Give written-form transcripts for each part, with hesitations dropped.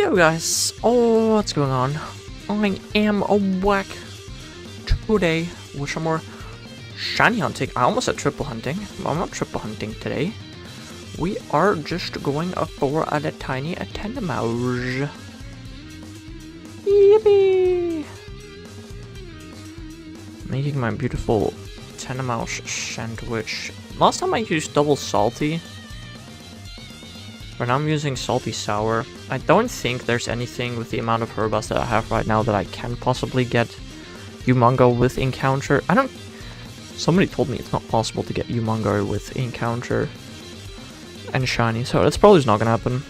Yo guys, what's going on? I am back today with some more shiny hunting. I almost said triple hunting, but I'm not triple hunting today. We are just going for a tiny Tandemaus. Yippee! Making my beautiful Tandemaus sandwich. Last time I used double salty. But now I'm using salty sour. I don't think there's anything with the amount of herbas that I have right now that I can possibly get Humongo with Encounter. Somebody told me it's not possible to get Humongo with Encounter and shiny, so that's probably not gonna happen.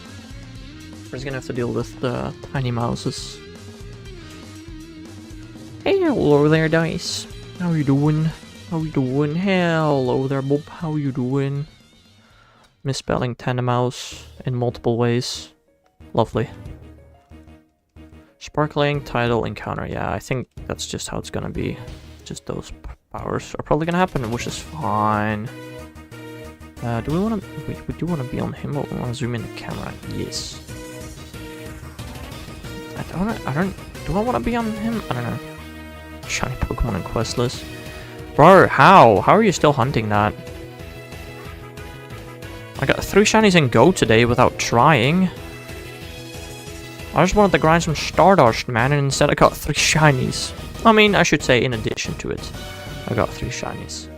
We're just gonna have to deal with the tiny mouses. Hey, hello there, Dice. How you doing? How you doing? Hello there, Bob. How you doing? Misspelling Tandemaus in multiple ways. Lovely. Sparkling, Tidal, Encounter. Yeah, I think that's just how it's gonna be. Just those powers are probably gonna happen, which is fine. Do we wanna... Wait, we do wanna be on him, but we wanna zoom in the camera. Yes. Do I wanna be on him? I don't know. Shiny Pokemon and quest list. Bro, how? How are you still hunting that? I got 3 shinies in Go today without trying. I just wanted to grind some Stardust, man, and instead I got 3 shinies. I mean, I should say in addition to it, I got 3 shinies.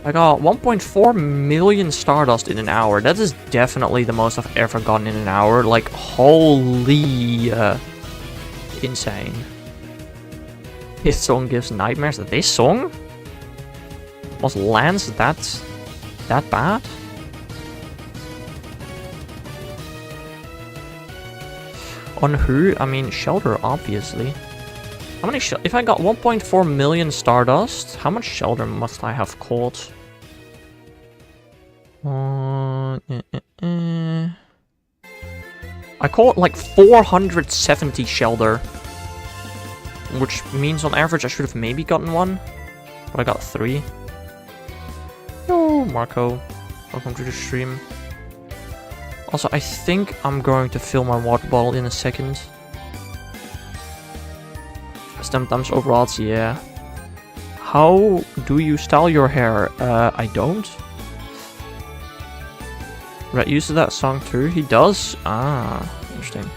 I got 1.4 million Stardust in an hour. That is definitely the most I've ever gotten in an hour. Like, holy... insane. This song gives nightmares. This song? Was Lance that bad? On who? I mean, Shelter, obviously. How many if I got 1.4 million Stardust, how much Shelter must I have caught? I caught like 470 Shelter. Which means on average I should have maybe gotten 1. But I got 3. Yo, Marco. Welcome to the stream. Also, I think I'm going to fill my water bottle in a second. Sometimes overalls, yeah. How do you style your hair? I don't. Red uses that song too? He does? Ah, interesting.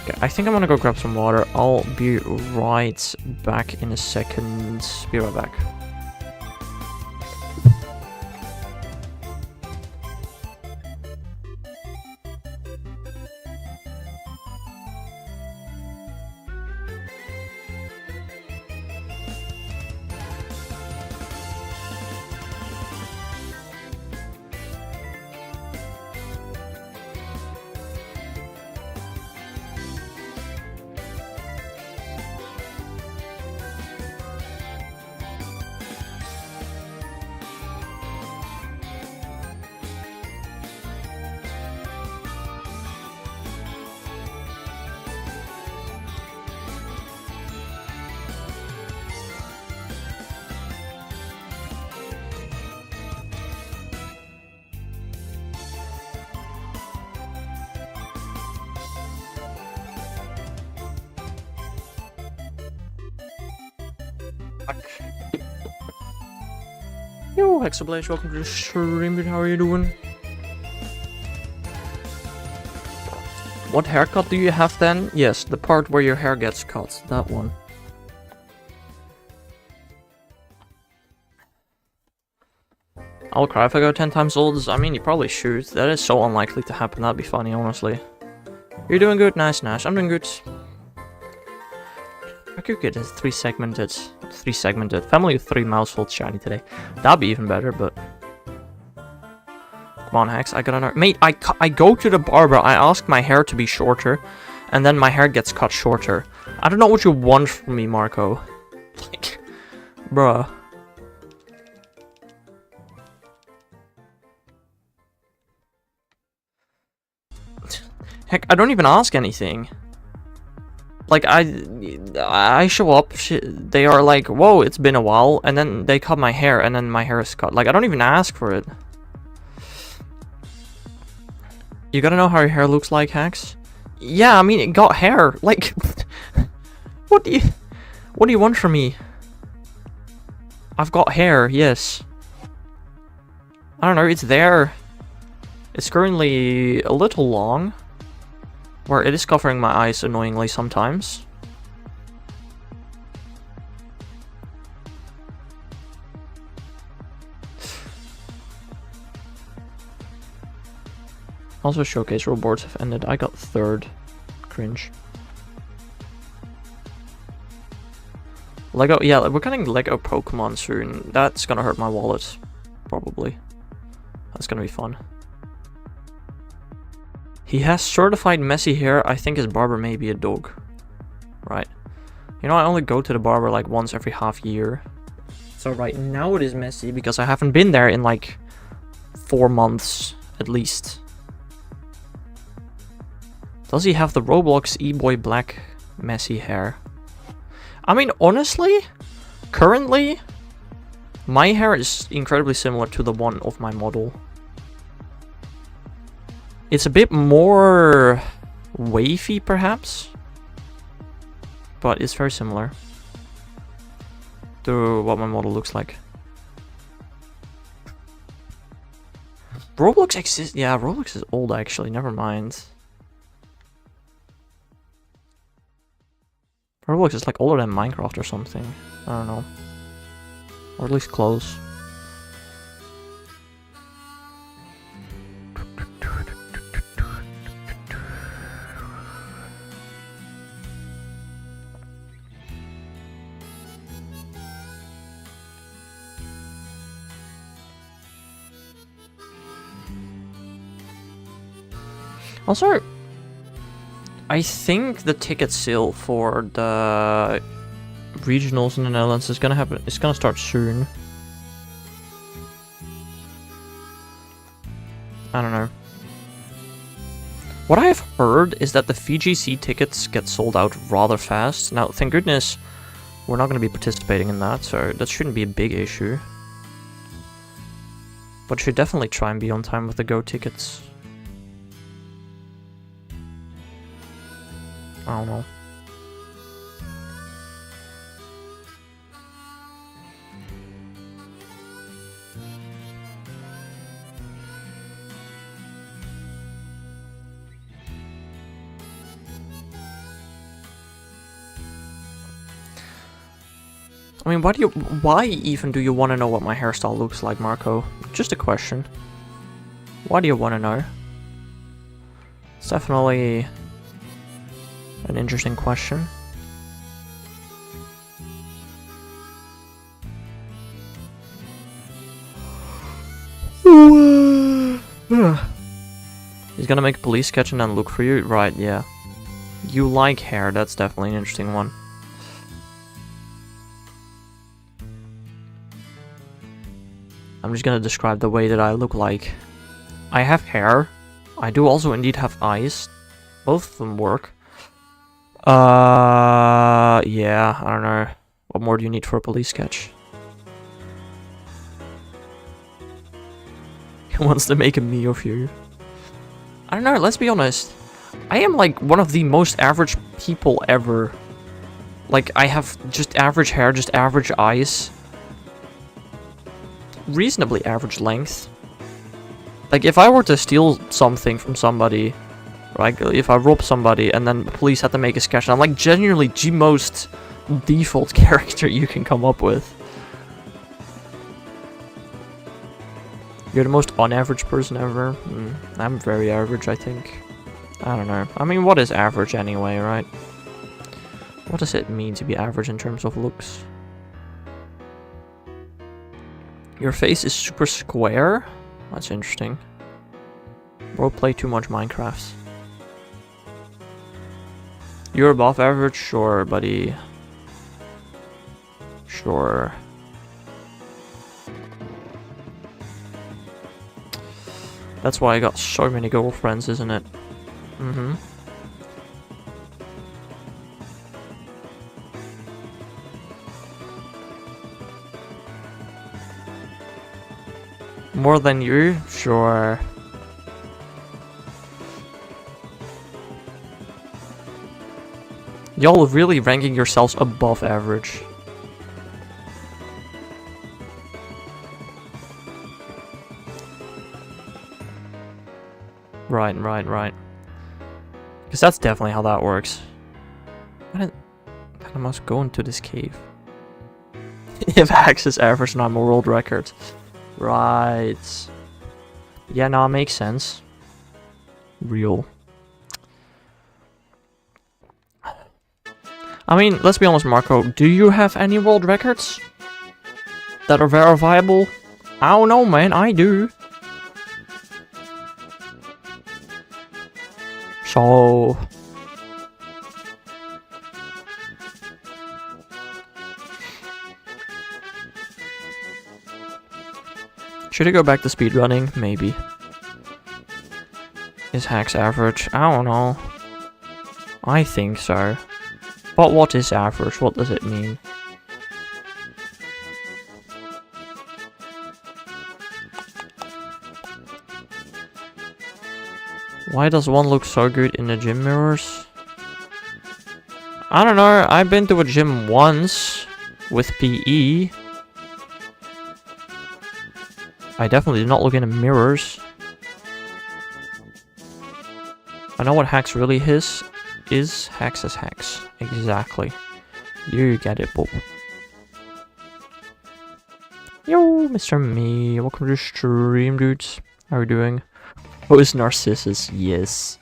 Okay, I think I'm gonna go grab some water. I'll be right back in a second. Be right back. Yo, Hexablaze, welcome to the stream, dude. How are you doing? What haircut do you have then? Yes, the part where your hair gets cut. That one. I'll cry if I go 10 times old. I mean, you probably should. That is so unlikely to happen. That'd be funny, honestly. You're doing good. Nice, nice. I'm doing good. I could get a 3-segmented family of 3 mousefull shiny today. That'd be even better, but come on, Hex, I got another. Mate, I go to the barber, I ask my hair to be shorter, and then my hair gets cut shorter. I don't know what you want from me, Marco. Like, bruh. Heck, I don't even ask anything. Like, I show up, they are like, whoa, it's been a while, and then they cut my hair, and then my hair is cut. Like, I don't even ask for it. You gotta know how your hair looks like, Hacks? Yeah, I mean, it got hair. Like, what do you want from me? I've got hair, yes. I don't know, it's there. It's currently a little long, where it is covering my eyes annoyingly sometimes. Also, showcase rewards have ended. I got 3rd. Cringe. Lego, yeah, we're getting Lego Pokemon soon. That's gonna hurt my wallet, probably. That's gonna be fun. He has certified messy hair. I think his barber may be a dog. Right. You know, I only go to the barber like once every half year. So right now it is messy because I haven't been there in like 4 months at least. Does he have the Roblox E-Boy Black messy hair? I mean, honestly, currently, my hair is incredibly similar to the one of my model. It's a bit more wavy, perhaps, but it's very similar to what my model looks like. Roblox exists? Yeah, Roblox is old, actually. Never mind. Roblox is like older than Minecraft or something. I don't know. Or at least close. Also, I think the ticket sale for the regionals in the Netherlands is gonna happen. It's gonna start soon. I don't know. What I have heard is that the VGC tickets get sold out rather fast. Now, thank goodness, we're not gonna be participating in that, so that shouldn't be a big issue. But should definitely try and be on time with the Go tickets. I don't know. I mean, why even do you want to know what my hairstyle looks like, Marco? Just a question. Why do you want to know? It's definitely an interesting question. He's gonna make a police sketch and then look for you? Right, yeah. You like hair, that's definitely an interesting one. I'm just gonna describe the way that I look like. I have hair. I do also indeed have eyes. Both of them work. Yeah, I don't know. What more do you need for a police sketch? He wants to make a me of you. I don't know, let's be honest. I am like one of the most average people ever. Like, I have just average hair, just average eyes. Reasonably average length. Like, if I were to steal something from somebody, right, if I rob somebody and then the police had to make a sketch, I'm like genuinely the most default character you can come up with. You're the most unaverage person ever. I'm very average, I think. I don't know. I mean, what is average anyway, right? What does it mean to be average in terms of looks? Your face is super square? That's interesting. Bro, play too much Minecraft. You're above average? Sure, buddy. Sure. That's why I got so many girlfriends, isn't it? Mm-hmm. More than you? Sure. Y'all really ranking yourselves above average. Right. Because that's definitely how that works. Why did Tandemaus go into this cave? If Axe is average and I'm a world record. Right. Yeah, no, it makes sense. Real. I mean, let's be honest, Marco. Do you have any world records that are verifiable? I don't know, man. I do. So... should I go back to speedrunning? Maybe. Is Hacks average? I don't know. I think so. But what is average? What does it mean? Why does one look so good in the gym mirrors? I don't know. I've been to a gym once with PE. I definitely did not look in the mirrors. I know what Hacks really is. Hacks is Hacks. Exactly. You get it, Bob. Yo, Mr. Me. Welcome to the stream, dudes. How are you doing? Oh, is Narcissus? Yes.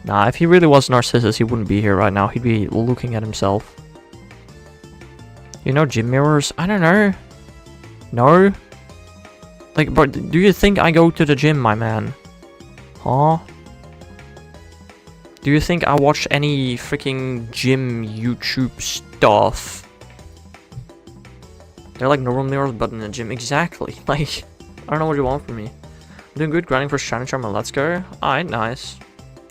Nah, if he really was Narcissus, he wouldn't be here right now. He'd be looking at himself. You know gym mirrors? I don't know. No? Like, but do you think I go to the gym, my man? Huh? Do you think I watch any freaking gym YouTube stuff? They're like normal mirrors, but in the gym. Exactly. Like, I don't know what you want from me. I'm doing good, grinding for Shiny Charm and Let's Go. Alright, nice.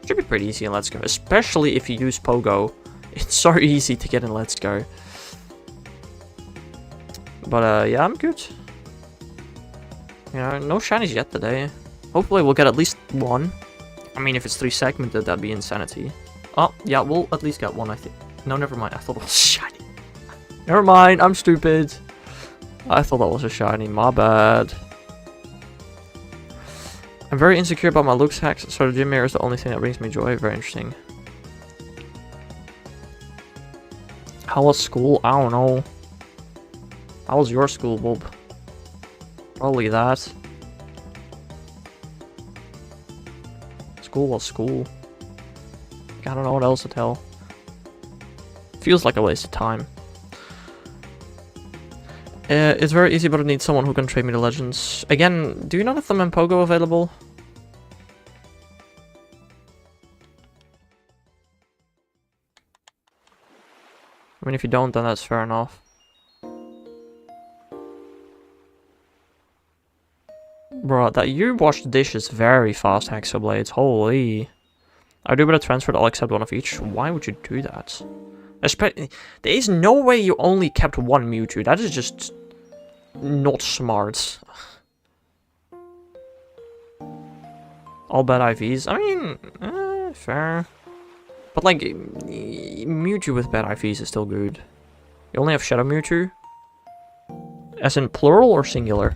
Should be pretty easy in Let's Go, especially if you use Pogo. It's so easy to get in Let's Go. But yeah, I'm good. You know, no shinies yet today. Hopefully we'll get at least one. I mean, if it's 3 segmented, that'd be insanity. Oh, yeah, we'll at least get one, I think. No, never mind. I thought it was shiny. Never mind, I'm stupid. I thought that was a shiny. My bad. I'm very insecure about my looks, Hacks, so the gym mirror is the only thing that brings me joy. Very interesting. How was school? I don't know. How was your school, Bob? Probably that. School was school. I don't know what else to tell. Feels like a waste of time. It's very easy, but I need someone who can trade me the legends. Again, do you not have them in Pogo available? I mean, if you don't, then that's fair enough. Bro, that you wash the dishes very fast, Hexablades. Holy. I do better transfer, I'll accept one of each. Why would you do that? There is no way you only kept one Mewtwo. That is just not smart. All bad IVs. I mean, fair. But like, Mewtwo with bad IVs is still good. You only have Shadow Mewtwo? As in plural or singular?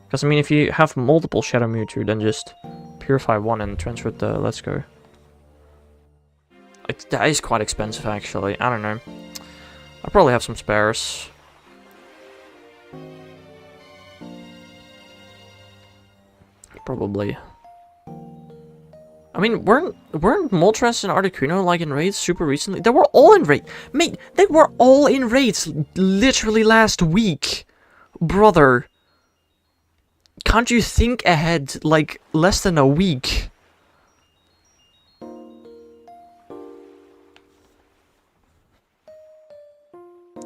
Because I mean, if you have multiple Shadow Mewtwo, then just purify one and transfer it to Let's Go. That is quite expensive, actually. I don't know. I probably have some spares. Probably. I mean, weren't Moltres and Articuno like in raids super recently? They were all in raids. Mate, they were all in raids literally last week. Brother. Can't you think ahead like less than a week?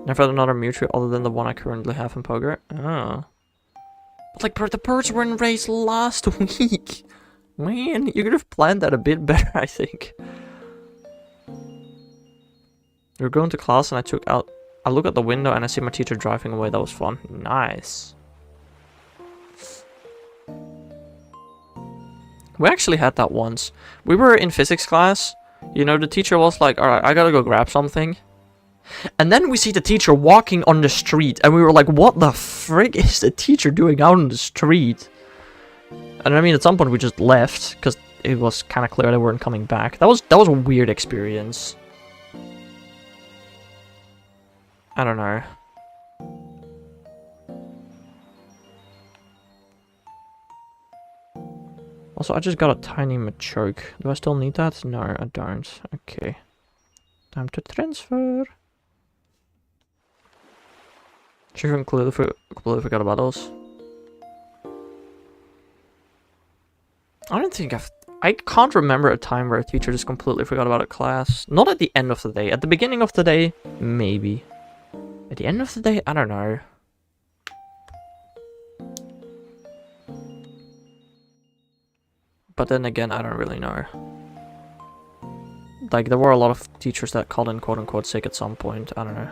Never had another Mewtwo other than the one I currently have in Pogo. Oh. But like, bro, the birds were in raids last week. Man, you could have planned that a bit better, I think. We were going to class and I look at the window and I see my teacher driving away. That was fun. Nice. We actually had that once. We were in physics class You know, the teacher was like, alright, I gotta go grab something. And then we see the teacher walking on the street, and we were like, what the frick is the teacher doing out on the street? And I mean, at some point we just left, because it was kind of clear they weren't coming back. That was a weird experience. I don't know. Also, I just got a tiny machoke. Do I still need that? No, I don't. Okay. Time to transfer. She completely forgot about those. I can't remember a time where a teacher just completely forgot about a class. Not at the end of the day. At the beginning of the day, maybe. At the end of the day, I don't know. But then again, I don't really know. Like, there were a lot of teachers that called in quote-unquote sick at some point. I don't know.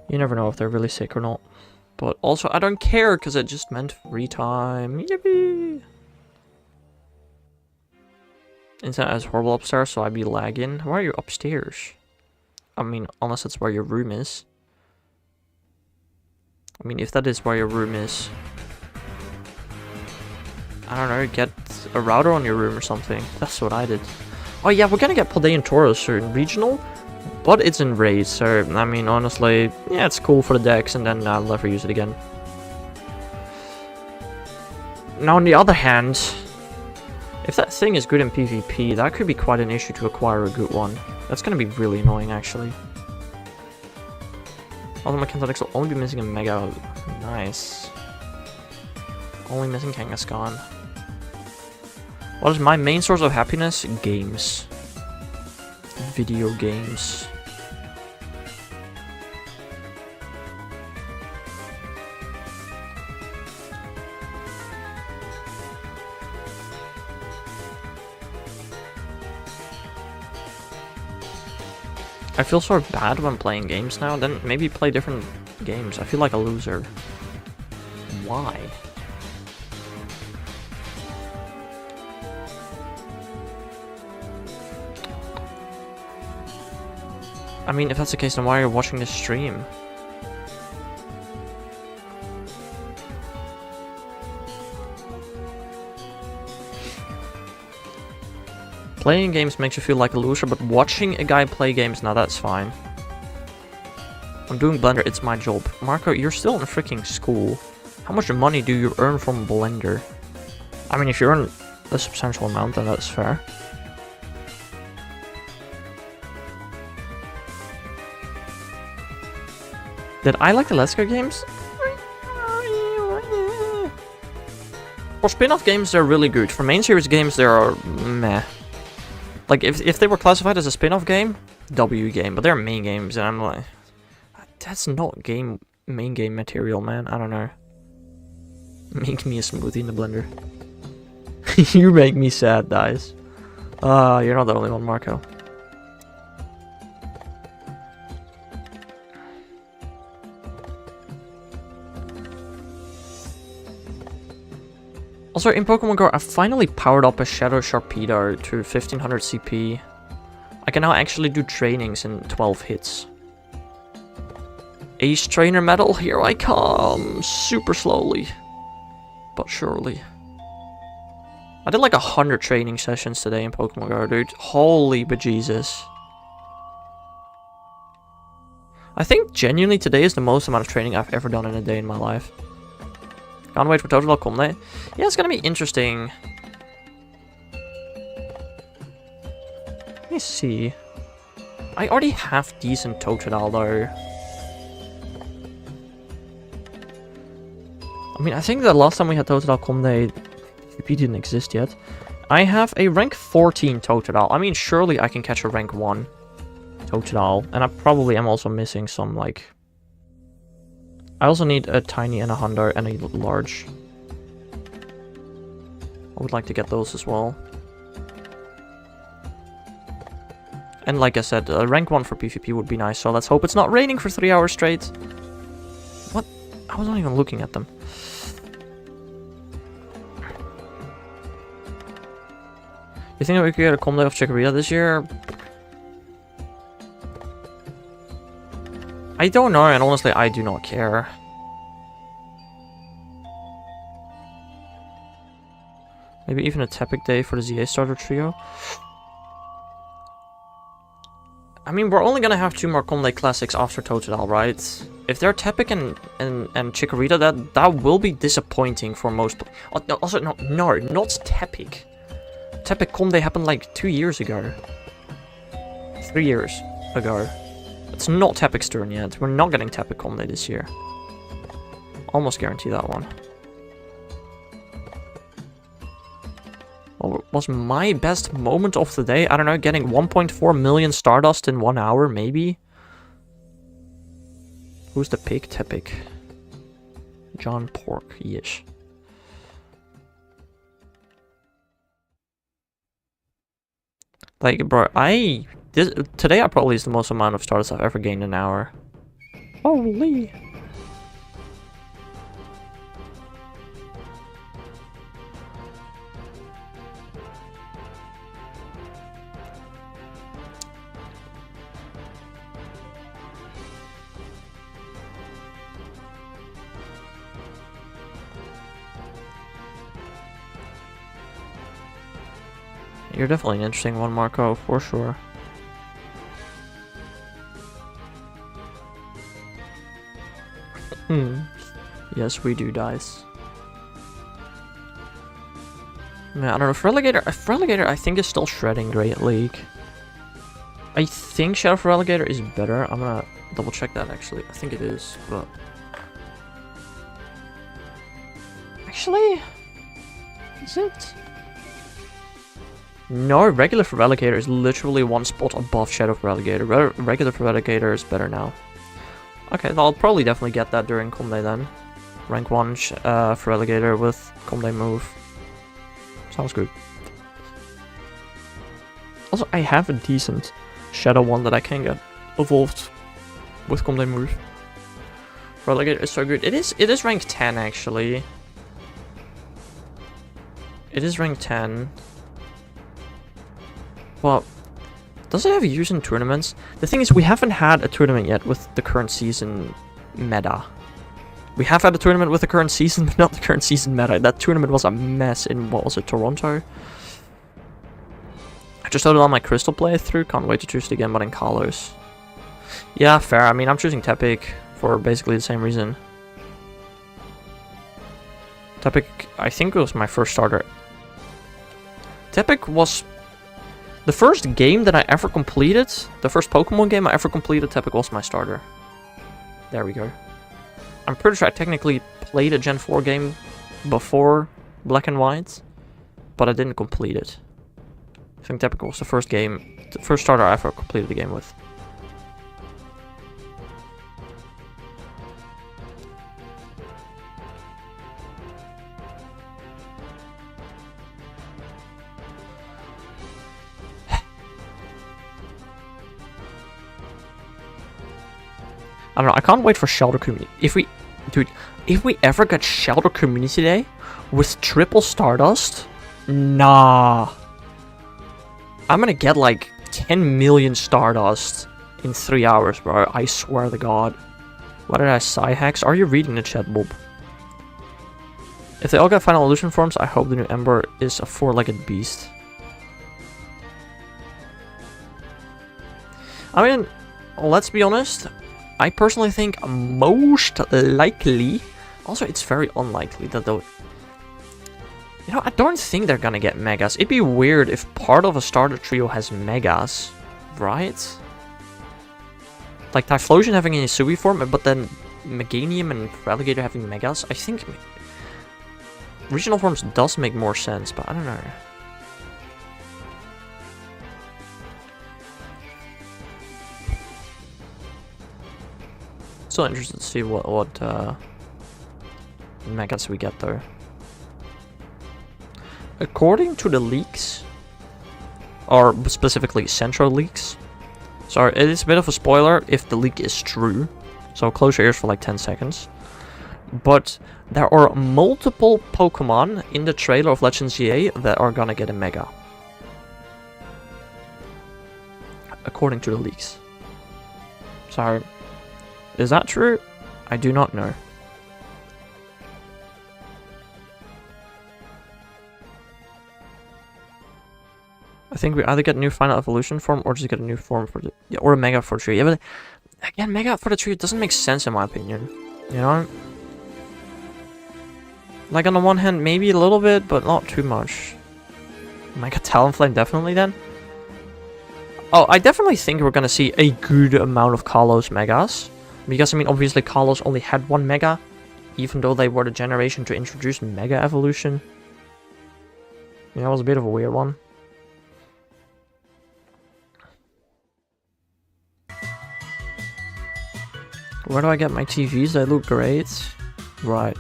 You never know if they're really sick or not. But also, I don't care, because it just meant free time. Yippee! Internet is horrible upstairs, so I'd be lagging. Why are you upstairs? I mean, unless that's where your room is. I mean, if that is where your room is, I don't know, get a router on your room or something. That's what I did. Oh yeah, we're gonna get Paldean Taurus soon, regional, but it's in raid, so, I mean, honestly, yeah, it's cool for the decks, and then I'll never use it again. Now, on the other hand, if that thing is good in PvP, that could be quite an issue to acquire a good one. That's gonna be really annoying, actually. Although my Kentadix will only be missing a Mega. Nice. Only missing Kangaskhan. What is my main source of happiness? Games. Video games. I feel so bad when playing games now, then maybe play different games. I feel like a loser. Why? I mean, if that's the case, then why are you watching this stream? Playing games makes you feel like a loser, but watching a guy play games, now that's fine. I'm doing Blender, it's my job. Marco, you're still in freaking school. How much money do you earn from Blender? I mean, if you earn a substantial amount, then that's fair. Did I like the Let's Go games? For spin-off games, they're really good. For main series games, they are meh. Like, if they were classified as a spin-off game, W game, but they're main games, and I'm like, that's not main game material, man. I don't know. Make me a smoothie in the blender. You make me sad, guys. You're not the only one, Marco. Also, in Pokemon Go, I finally powered up a Shadow Sharpedo to 1500 CP. I can now actually do trainings in 12 hits. Ace Trainer Medal, here I come! Super slowly. But surely. I did like 100 training sessions today in Pokemon Go, dude. Holy bejesus. I think genuinely today is the most amount of training I've ever done in a day in my life. Can't wait for Total.com Day. Yeah, it's gonna be interesting. Let me see. I already have decent Totodile though. I mean, I think the last time we had Total.com Day, PvP didn't exist yet. I have a rank 14 Totodile. I mean, surely I can catch a rank 1 Totodile. And I probably am also missing some, like... I also need a tiny and a hundo and a large. I would like to get those as well. And like I said, rank 1 for PvP would be nice, so let's hope it's not raining for 3 hours straight. What? I wasn't even looking at them. You think that we could get a Comday of Chikorita this year? I don't know, and honestly, I do not care. Maybe even a Tepic day for the ZA starter trio. I mean, we're only gonna have 2 more Comday Classics after Totodile, right? If they're Tepic and Chikorita, that will be disappointing for most. Also, no, not Tepic. Tepic Comday happened like 2 years ago. 3 years ago. It's not Tepic's turn yet. We're not getting Tepic Comday this year. Almost guarantee that one. What was my best moment of the day? I don't know, getting 1.4 million Stardust in 1 hour, maybe? Who's the pig? Tepic. John Pork, yes. Like, bro, today I probably is the most amount of Stardust I've ever gained in an hour. Holy. You're definitely an interesting one, Marco, for sure. Yes, we do, dice. Man, I don't know, if Relegator I think is still shredding Great League. I think Shadow for Relegator is better. I'm gonna double check that actually. I think it is, but... Actually? Is it? No, regular for Relegator is literally 1 spot above Shadow for Relegator. Regular for Relegator is better now. Okay, I'll probably definitely get that during Comday then. Rank 1 for Relegator with Comday move. Sounds good. Also, I have a decent Shadow one that I can get evolved with Comday move. Relegator is so good. It is rank 10 actually. It is rank 10. Well, does it have use in tournaments? The thing is, we haven't had a tournament yet with the current season meta. We have had a tournament with the current season, but not the current season meta. That tournament was a mess in, what was it, Toronto? I just started on my Crystal playthrough. Can't wait to choose it again, but in Kalos. Yeah, fair. I mean, I'm choosing Tepic for basically the same reason. Tepic, I think it was my first starter. Tepic was... the first game that I ever completed, the first Pokemon game I ever completed, Tepic was my starter. There we go. I'm pretty sure I technically played a Gen 4 game before Black and White, but I didn't complete it. I think Tepic was the first game, the first starter I ever completed the game with. I don't know, I can't wait for Shelter Community. If we ever get Shelter Community Day with triple Stardust, nah. I'm gonna get like 10 million Stardust in 3 hours, bro. I swear to God. What did I say, Hex? Are you reading the chat, Bob? If they all get Final Illusion forms, I hope the new Ember is a 4-legged beast. I mean, let's be honest. I personally think most likely, also it's very unlikely that they'll, you know, I don't think they're gonna get Megas. It'd be weird if part of a starter trio has Megas, right? Like Typhlosion having a Hisui form, but then Meganium and Relegator having Megas. I think regional forms does make more sense, but I don't know. Still interested to see what Megas we get though. According to the leaks, or specifically Central leaks, so it is a bit of a spoiler if the leak is true, so close your ears for like 10 seconds. But there are multiple Pokemon in the trailer of Legends GA that are gonna get a Mega. according to the leaks. So, is that true? I do not know. I think we either get a new final evolution form or just get a new form for the... Yeah, or a mega for the tree. Yeah, but again, mega for the tree doesn't make sense in my opinion. You know? Like on the one hand, maybe a little bit, but not too much. Mega Talonflame definitely then. Oh, I definitely think we're gonna see a good amount of Kalos megas. Because, I mean, obviously Kalos only had one mega. Even though they were the generation to introduce mega evolution. Yeah, that was a bit of a weird one. Where do I get my TVs? They look great. Right.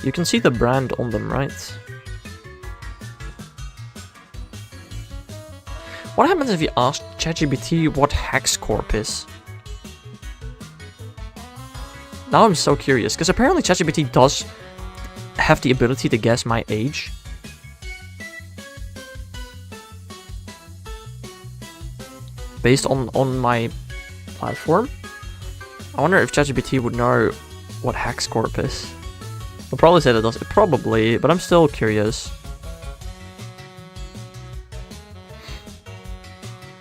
You can see the brand on them, right? What happens if you ask ChatGPT what HexCorp is? Now I'm so curious, because apparently ChatGPT does have the ability to guess my age. Based on my platform. I wonder if ChatGPT would know what HexCorp is. I'll probably say that it does. Probably, but I'm still curious.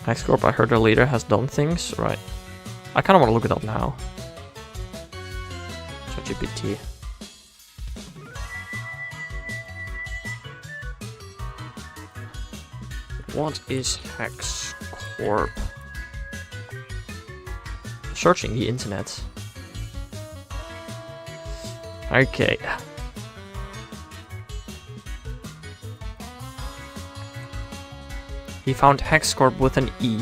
HexCorp, I heard their leader has done things. Right. I kind of want to look it up now. ChatGPT. What is HexCorp? Searching the internet. Okay. He found HexCorp with an E.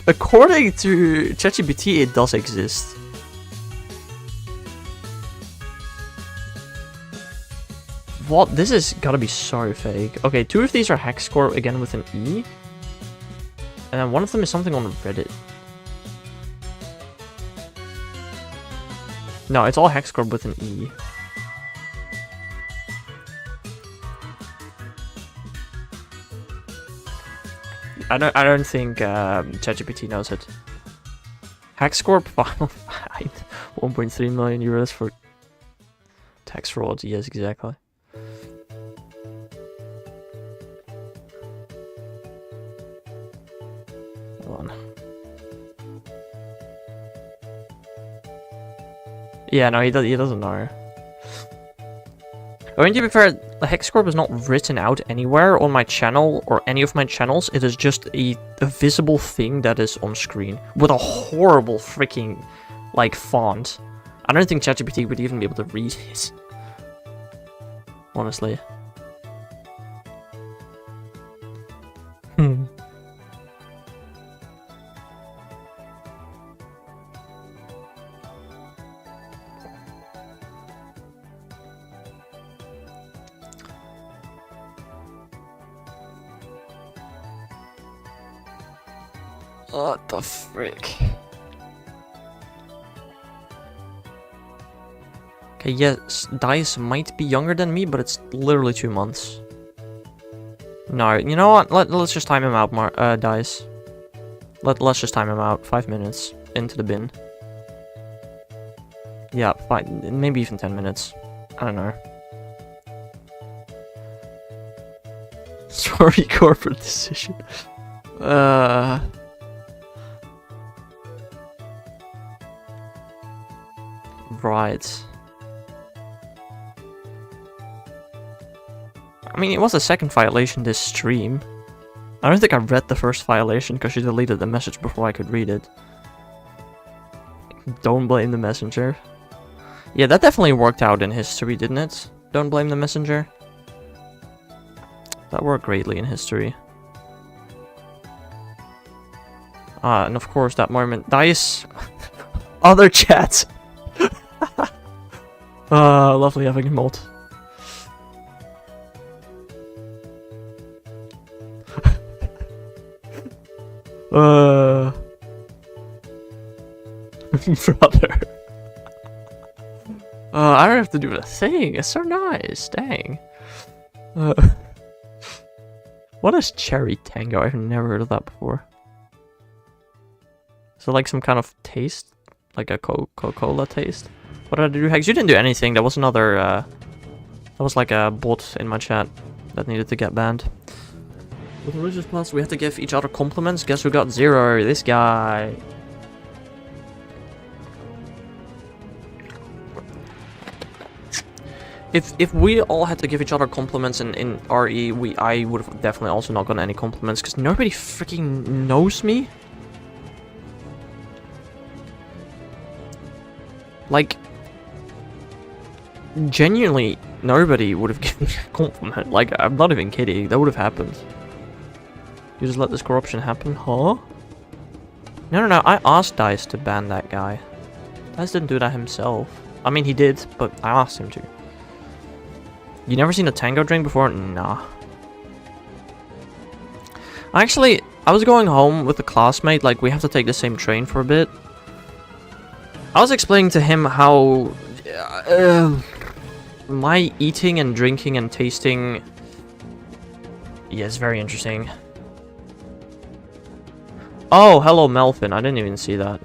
According to ChatGPT, it does exist. What? This is gotta be so fake. Okay, two of these are HexCorp again with an E. And then one of them is something on Reddit. No, it's all HexCorp with an E. I don't think ChatGPT knows it. HexCorp final fine 1.3 million euros for tax fraud. Yes, exactly. Hold on. Yeah, no, he doesn't know. I mean, to be fair, the HexCorp is not written out anywhere on my channel or any of my channels. It is just a visible thing that is on screen with a horrible freaking, like, font. I don't think ChatGPT would even be able to read it. Honestly. What the frick? Okay, yes, Dice might be younger than me, but it's literally 2 months. No, you know what? Let's just time him out, Dice. Let's just time him out. 5 minutes into the bin. Yeah, maybe even 10 minutes. I don't know. Sorry, corporate decision. Right. I mean, it was the second violation this stream. I don't think I read the first violation because she deleted the message before I could read it. Don't blame the messenger. Yeah, that definitely worked out in history, didn't it? Don't blame the messenger. That worked greatly in history. And of course that moment. Dice. Other chat. Lovely having a mod. Brother. I don't have to do a thing. It's so nice. Dang. What is cherry tango? I've never heard of that before. Is it like some kind of taste? Like a Coca-Cola taste? What did I do, Hex? You didn't do anything. There was another, that was like a bot in my chat that needed to get banned. With religious plus, we had to give each other compliments. Guess who got 0? This guy. If we all had to give each other compliments in RE, I would have definitely also not gotten any compliments, because nobody freaking knows me. Like, genuinely, nobody would have given me a compliment. Like, I'm not even kidding. That would have happened. You just let this corruption happen? Huh? No. I asked DICE to ban that guy. DICE didn't do that himself. I mean, he did, but I asked him to. You never seen a tango drink before? Nah. Actually, I was going home with a classmate. Like, we have to take the same train for a bit. I was explaining to him how my eating and drinking and tasting, yeah, it's very interesting. Oh, hello Melvin, I didn't even see that.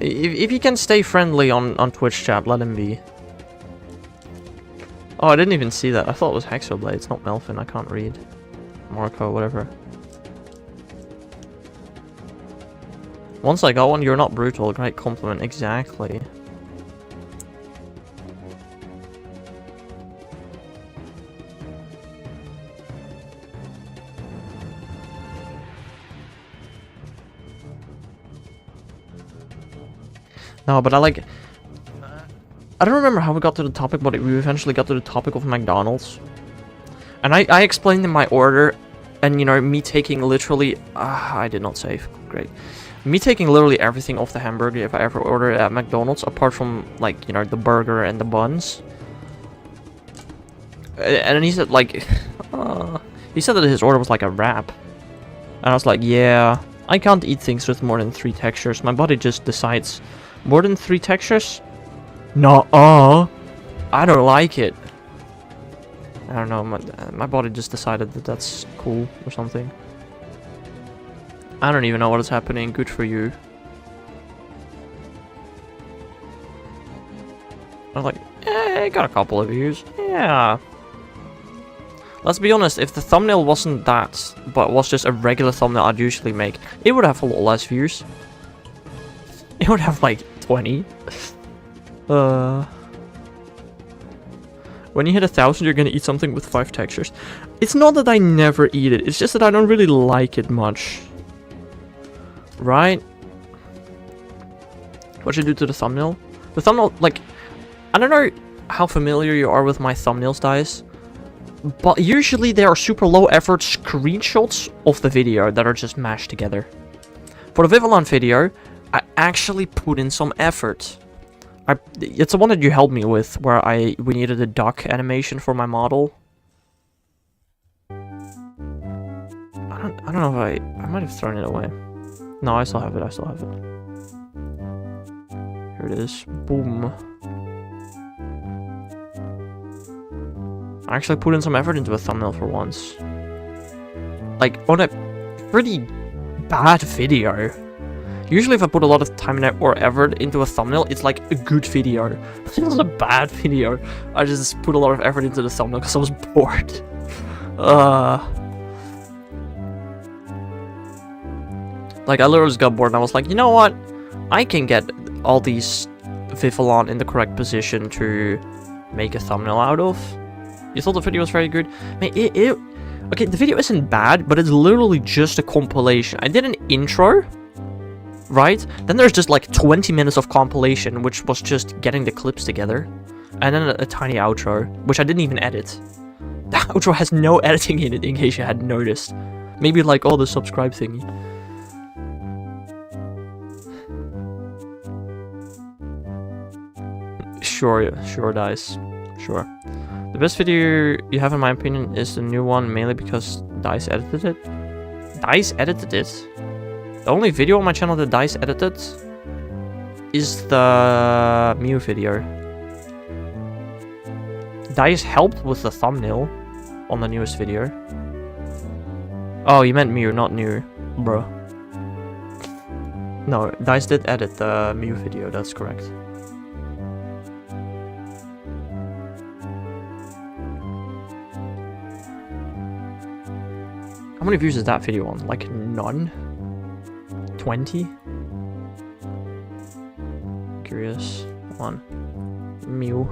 If you can stay friendly on Twitch chat, let him be. Oh, I didn't even see that. I thought it was Hexoblade. It's not Melvin, I can't read. Marco, whatever. Once I got one, you're not brutal. Great compliment. Exactly. No, but I don't remember how we got to the topic, but we eventually got to the topic of McDonald's. And I explained in my order, and you know, me taking literally... I did not save. Great. Me taking literally everything off the hamburger if I ever order it at McDonald's, apart from, like, you know, the burger and the buns. And then he said, like... he said that his order was like a wrap. And I was like, yeah, I can't eat things with more than 3 textures. My body just decides, more than 3 textures? Nuh-uh. I don't like it. I don't know, my body just decided that that's cool or something. I don't even know what is happening. Good for you. I was like, I got a couple of views. Yeah. Let's be honest, if the thumbnail wasn't that, but was just a regular thumbnail I'd usually make, it would have a lot less views. It would have like 20. When you hit 1,000, you're gonna eat something with 5 textures. It's not that I never eat it, it's just that I don't really like it much. Right? What should you do to the thumbnail? The thumbnail, like, I don't know how familiar you are with my thumbnails, guys, but usually they are super low effort screenshots of the video that are just mashed together. For the Vivillon video, I actually put in some effort. It's the one that you helped me with, where we needed a duck animation for my model. I don't know if I might have thrown it away. No, I still have it, Here it is. Boom. I actually put in some effort into a thumbnail for once. Like, on a pretty bad video. Usually if I put a lot of time or effort into a thumbnail, it's like a good video. This was a bad video. I just put a lot of effort into the thumbnail because I was bored. Like, I literally just got bored and I was like, you know what? I can get all these Vivillon in the correct position to make a thumbnail out of. You thought the video was very good? Man, okay, the video isn't bad, but it's literally just a compilation. I did an intro, right? Then there's just like 20 minutes of compilation, which was just getting the clips together. And then a tiny outro, which I didn't even edit. The outro has no editing in it, in case you hadn't noticed. Maybe like, oh, the subscribe thingy. Sure, DICE. Sure. The best video you have, in my opinion, is the new one, mainly because DICE edited it. DICE edited it? The only video on my channel that DICE edited? is the Mew video? Dice helped with the thumbnail on the newest video. Oh, you meant Mew, not New, bro. No, Dice did edit the Mew video, that's correct. How many views is that video on? Like none? 20? Curious. Hold on. Mew.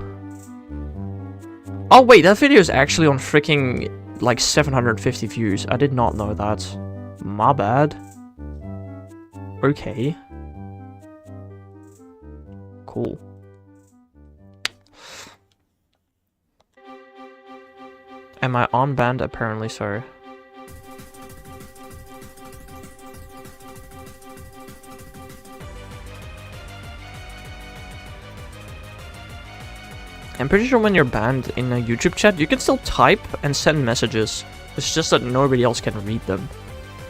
Oh wait, that video is actually on freaking like 750 views. I did not know that. My bad. Okay. Cool. Am I on band? Apparently so. I'm pretty sure when you're banned in a YouTube chat, you can still type and send messages. It's just that nobody else can read them.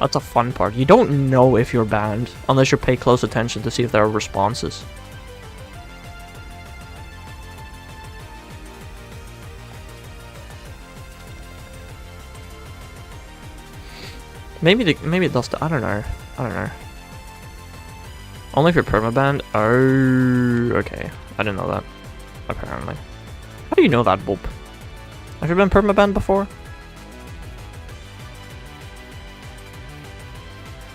That's a fun part. You don't know if you're banned unless you pay close attention to see if there are responses. Maybe it does. I don't know. I don't know. Only if you're permabanned. Oh, okay. I didn't know that. Apparently. How do you know that, Bob? Have you been permabanned before?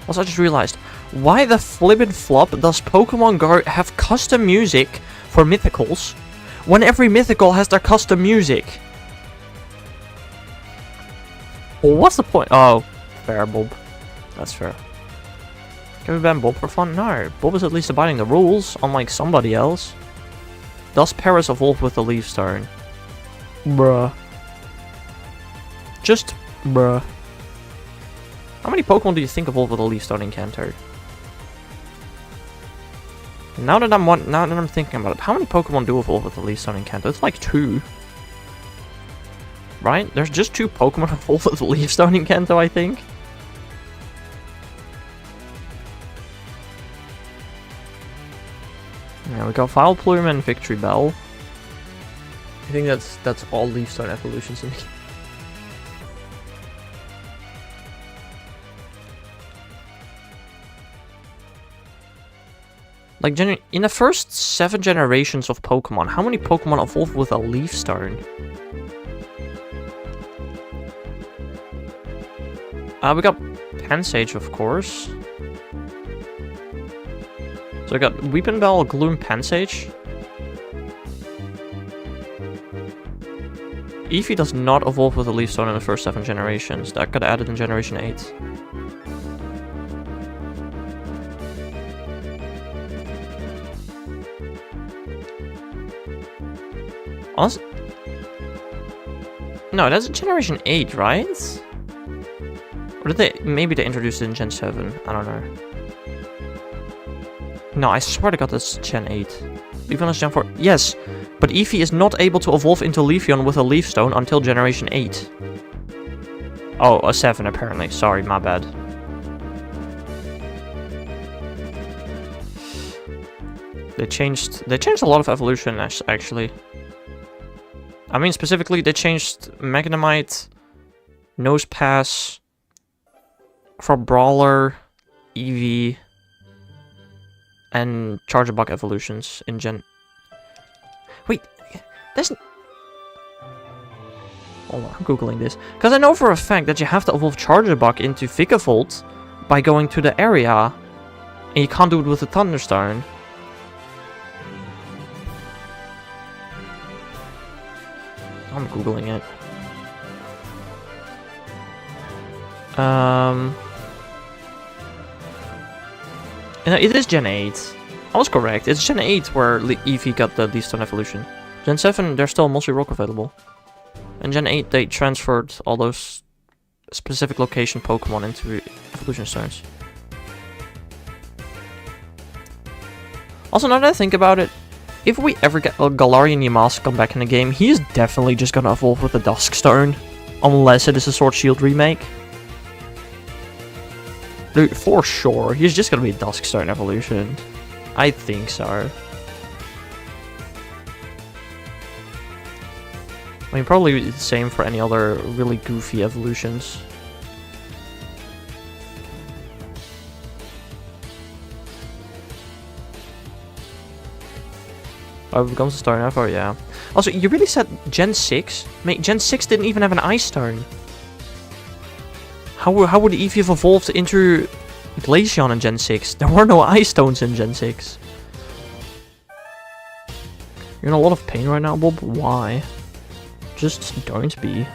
Also, I just realized, why the flippin' flop does Pokemon Go have custom music for mythicals when every mythical has their custom music? Well, what's the point? Oh, fair, Bob. That's fair. Can we ban Bob for fun? No. Bob is at least abiding the rules, unlike somebody else. Does Paris evolve with the Leaf Stone? Bruh. Just bruh. How many Pokemon do you think evolve with a Leaf Stone in Kanto? Now that I'm thinking about it, how many Pokemon do evolve with the Leaf Stone in Kanto? It's like 2. Right? There's just 2 Pokemon evolve with the Leaf Stone in Kanto, I think. Yeah, we got Vileplume and Victory Bell. I think that's all Leaf Stone evolutions in here. Like, in the first 7 generations of Pokemon, how many Pokemon evolved with a Leaf Stone? We got Pansage, of course. So I got Weepinbell, Gloom, Pansage. Eevee does not evolve with a Leaf Stone in the first 7 generations. That got added in Generation 8. Also, no, that's Generation 8, right? Or did they... Maybe they introduced it in Gen 7. I don't know. No, I swear to God that's Gen 8. Leafeon is Gen 4. Yes, but Eevee is not able to evolve into Leafeon with a Leaf Stone until Generation 8. Oh, a 7 apparently. Sorry, my bad. They changed a lot of evolution, actually. I mean, specifically, they changed Magnemite, Nosepass, Crabrawler, Eevee, and Charjabug evolutions in Gen... Wait, there's... Hold on, I'm googling this. Because I know for a fact that you have to evolve Charjabug into Vikavolt by going to the area, and you can't do it with the Thunderstone. I'm googling it. It is Gen 8. I was correct. It's Gen 8 where Eevee got the Leaf Stone evolution. Gen 7, they're still mostly rock available. And Gen 8, they transferred all those specific location Pokemon into evolution stones. Also, now that I think about it, if we ever get Galarian Yamask come back in the game, he is definitely just gonna evolve with the Dusk Stone. Unless it is a Sword Shield remake. Dude, for sure, he's just gonna be a Dusk Stone evolution. I think so. I mean, probably the same for any other really goofy evolutions. Oh, it becomes a star now? Oh, yeah. Also, you really said Gen 6? Mate, Gen 6 didn't even have an ice stone. How would Eevee have evolved into Glaceon in Gen 6? There were no ice stones in Gen 6. You're in a lot of pain right now, Bob? Why? Just don't be.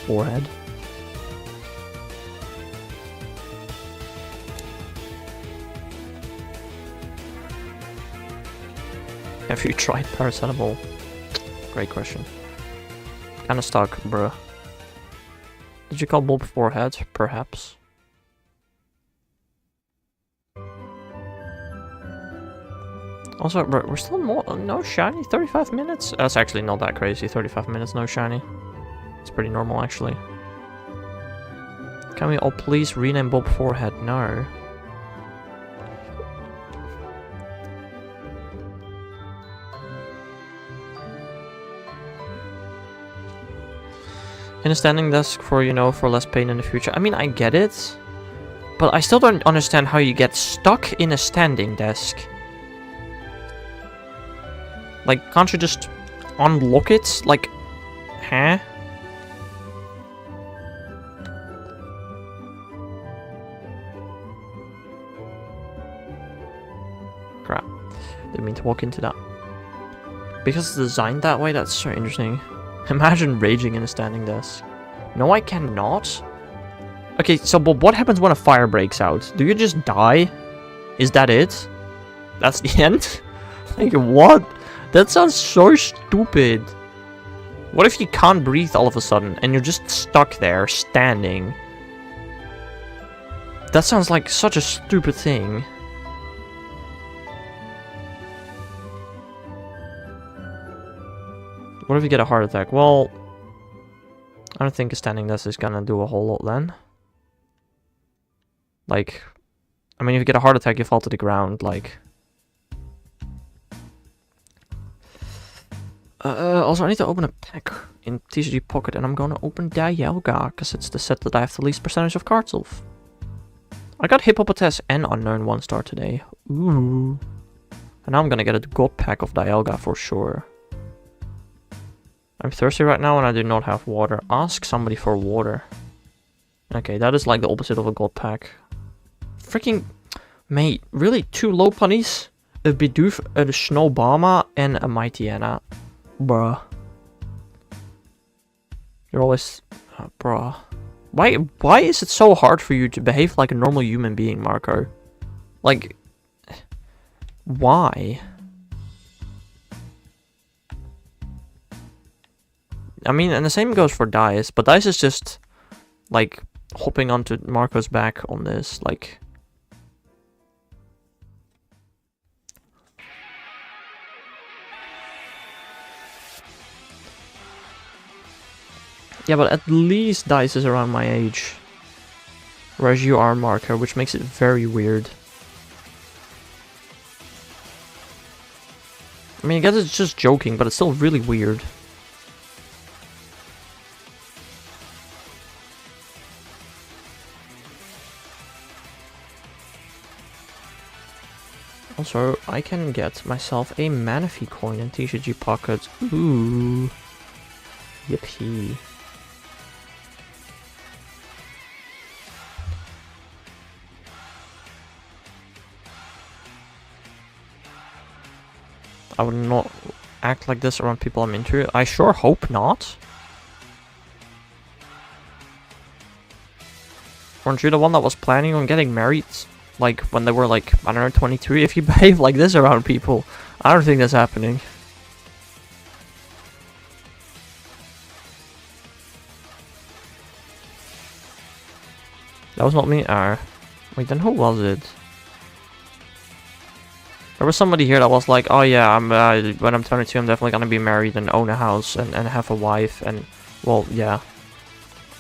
Forehead. Have you tried paracetamol? Great question. Kinda stuck, bruh. Did you call Bob forehead? Perhaps. Also, we're still no shiny. 35 minutes? That's actually not that crazy. 35 minutes, no shiny. It's pretty normal, actually. Can we all please rename Bob forehead? No. In a standing desk for, you know, for less pain in the future. I mean, I get it. But I still don't understand how you get stuck in a standing desk. Like, can't you just unlock it? Like, huh? Crap. Didn't mean to walk into that. Because it's designed that way, that's so interesting. Imagine raging in a standing desk. No, I cannot. Okay, so but what happens when a fire breaks out? Do you just die? Is that it? That's the end? Like, what? That sounds so stupid. What if you can't breathe all of a sudden and you're just stuck there, standing? That sounds like such a stupid thing. What if you get a heart attack? Well, I don't think a standing desk is gonna do a whole lot then. Like, I mean, if you get a heart attack, you fall to the ground, like. Also, I need to open a pack in TCG Pocket, and I'm gonna open Dialga, because it's the set that I have the least percentage of cards of. I got Hippopotas and Unknown 1-star today. Ooh. And now I'm gonna get a God pack of Dialga for sure. I'm thirsty right now and I do not have water. Ask somebody for water. Okay, that is like the opposite of a God pack. Freaking... Mate, really? 2 low punnies? A Bidoof, a Snowbama, and a Mightyena. Bruh. You're always... bruh. Why is it so hard for you to behave like a normal human being, Marco? Like... Why? I mean, and the same goes for Dice, but Dice is just, like, hopping onto Marco's back on this, like... Yeah, but at least Dice is around my age. Whereas you are, Marco, which makes it very weird. I mean, I guess it's just joking, but it's still really weird. Also, I can get myself a Manaphy coin in TCG Pocket. Ooh. Yippee. I would not act like this around people I'm into. I sure hope not. Weren't you the one that was planning on getting married? Like, when they were like, I don't know, 23? If you behave like this around people, I don't think that's happening. That was not me? Wait, then who was it? There was somebody here that was like, oh yeah, when I'm 22, I'm definitely gonna be married and own a house and have a wife, and, well, yeah.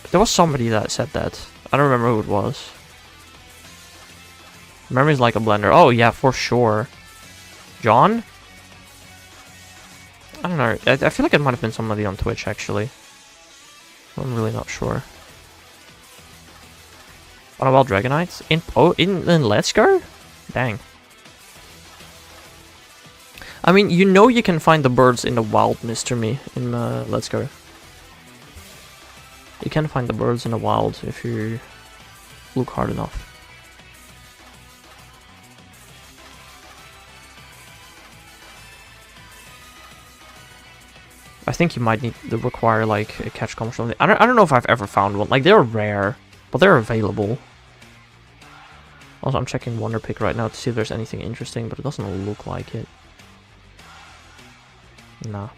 But there was somebody that said that. I don't remember who it was. Memory's like a blender. Oh yeah, for sure. John? I don't know. I feel like it might have been somebody on Twitch, actually. I'm really not sure. What about Dragonites? In Let's Go? Dang. I mean, you know you can find the birds in the wild, Mr. Me, in Let's Go. You can find the birds in the wild if you look hard enough. I think you might need to require like a catch commercial. I don't know if I've ever found one. Like, they're rare, but they're available. Also, I'm checking Wonderpick right now to see if there's anything interesting, but it doesn't look like it. Nah.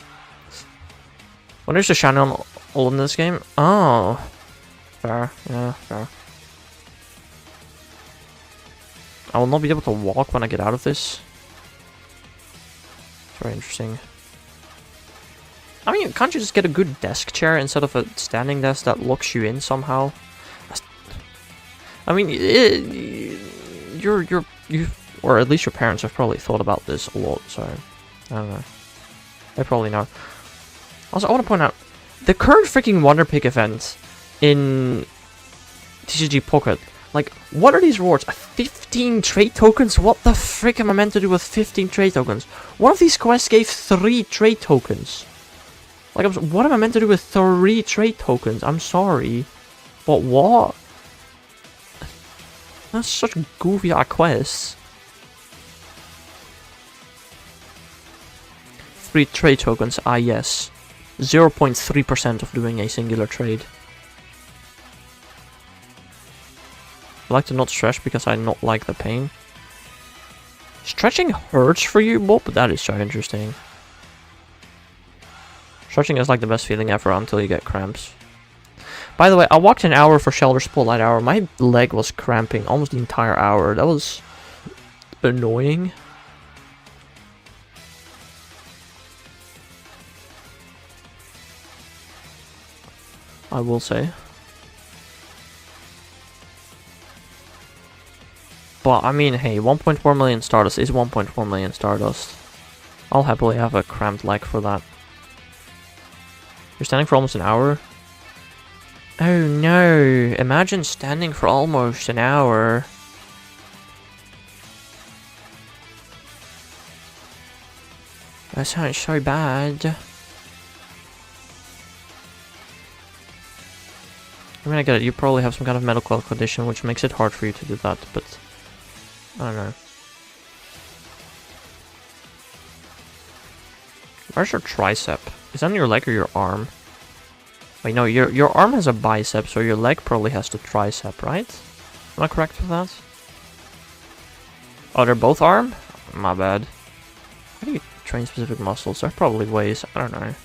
When there's a shiny on all in this game? Oh. Fair. Yeah, fair. I will not be able to walk when I get out of this. Very interesting. I mean, can't you just get a good desk chair instead of a standing desk that locks you in somehow? I mean, you, or at least your parents have probably thought about this a lot, so I don't know. They probably know. Also, I want to point out, the current freaking Wonderpick event in TCG Pocket, like, what are these rewards? 15 trade tokens? What the frick am I meant to do with 15 trade tokens? One of these quests gave 3 trade tokens. Like, what am I meant to do with 3 trade tokens? I'm sorry. But what? That's such goofy quests. 3 trade tokens, ah yes. 0.3% of doing a singular trade. I like to not stretch because I not like the pain. Stretching hurts for you, Bob? That is so interesting. Stretching is like the best feeling ever until you get cramps. By the way, I walked an hour for Shelter Spotlight Hour. My leg was cramping almost the entire hour. That was annoying. I will say. But, I mean, hey, 1.4 million Stardust is 1.4 million Stardust. I'll happily have a cramped leg for that. You're standing for almost an hour? Oh no, imagine standing for almost an hour. That sounds so bad. I mean, I get it, you probably have some kind of medical condition which makes it hard for you to do that, but I don't know. Where's your tricep? Is that on your leg or your arm? Wait, no, your arm has a bicep, so your leg probably has the tricep, right? Am I correct with that? Oh, they're both arm? My bad. How do you train specific muscles? They're probably ways. I don't know.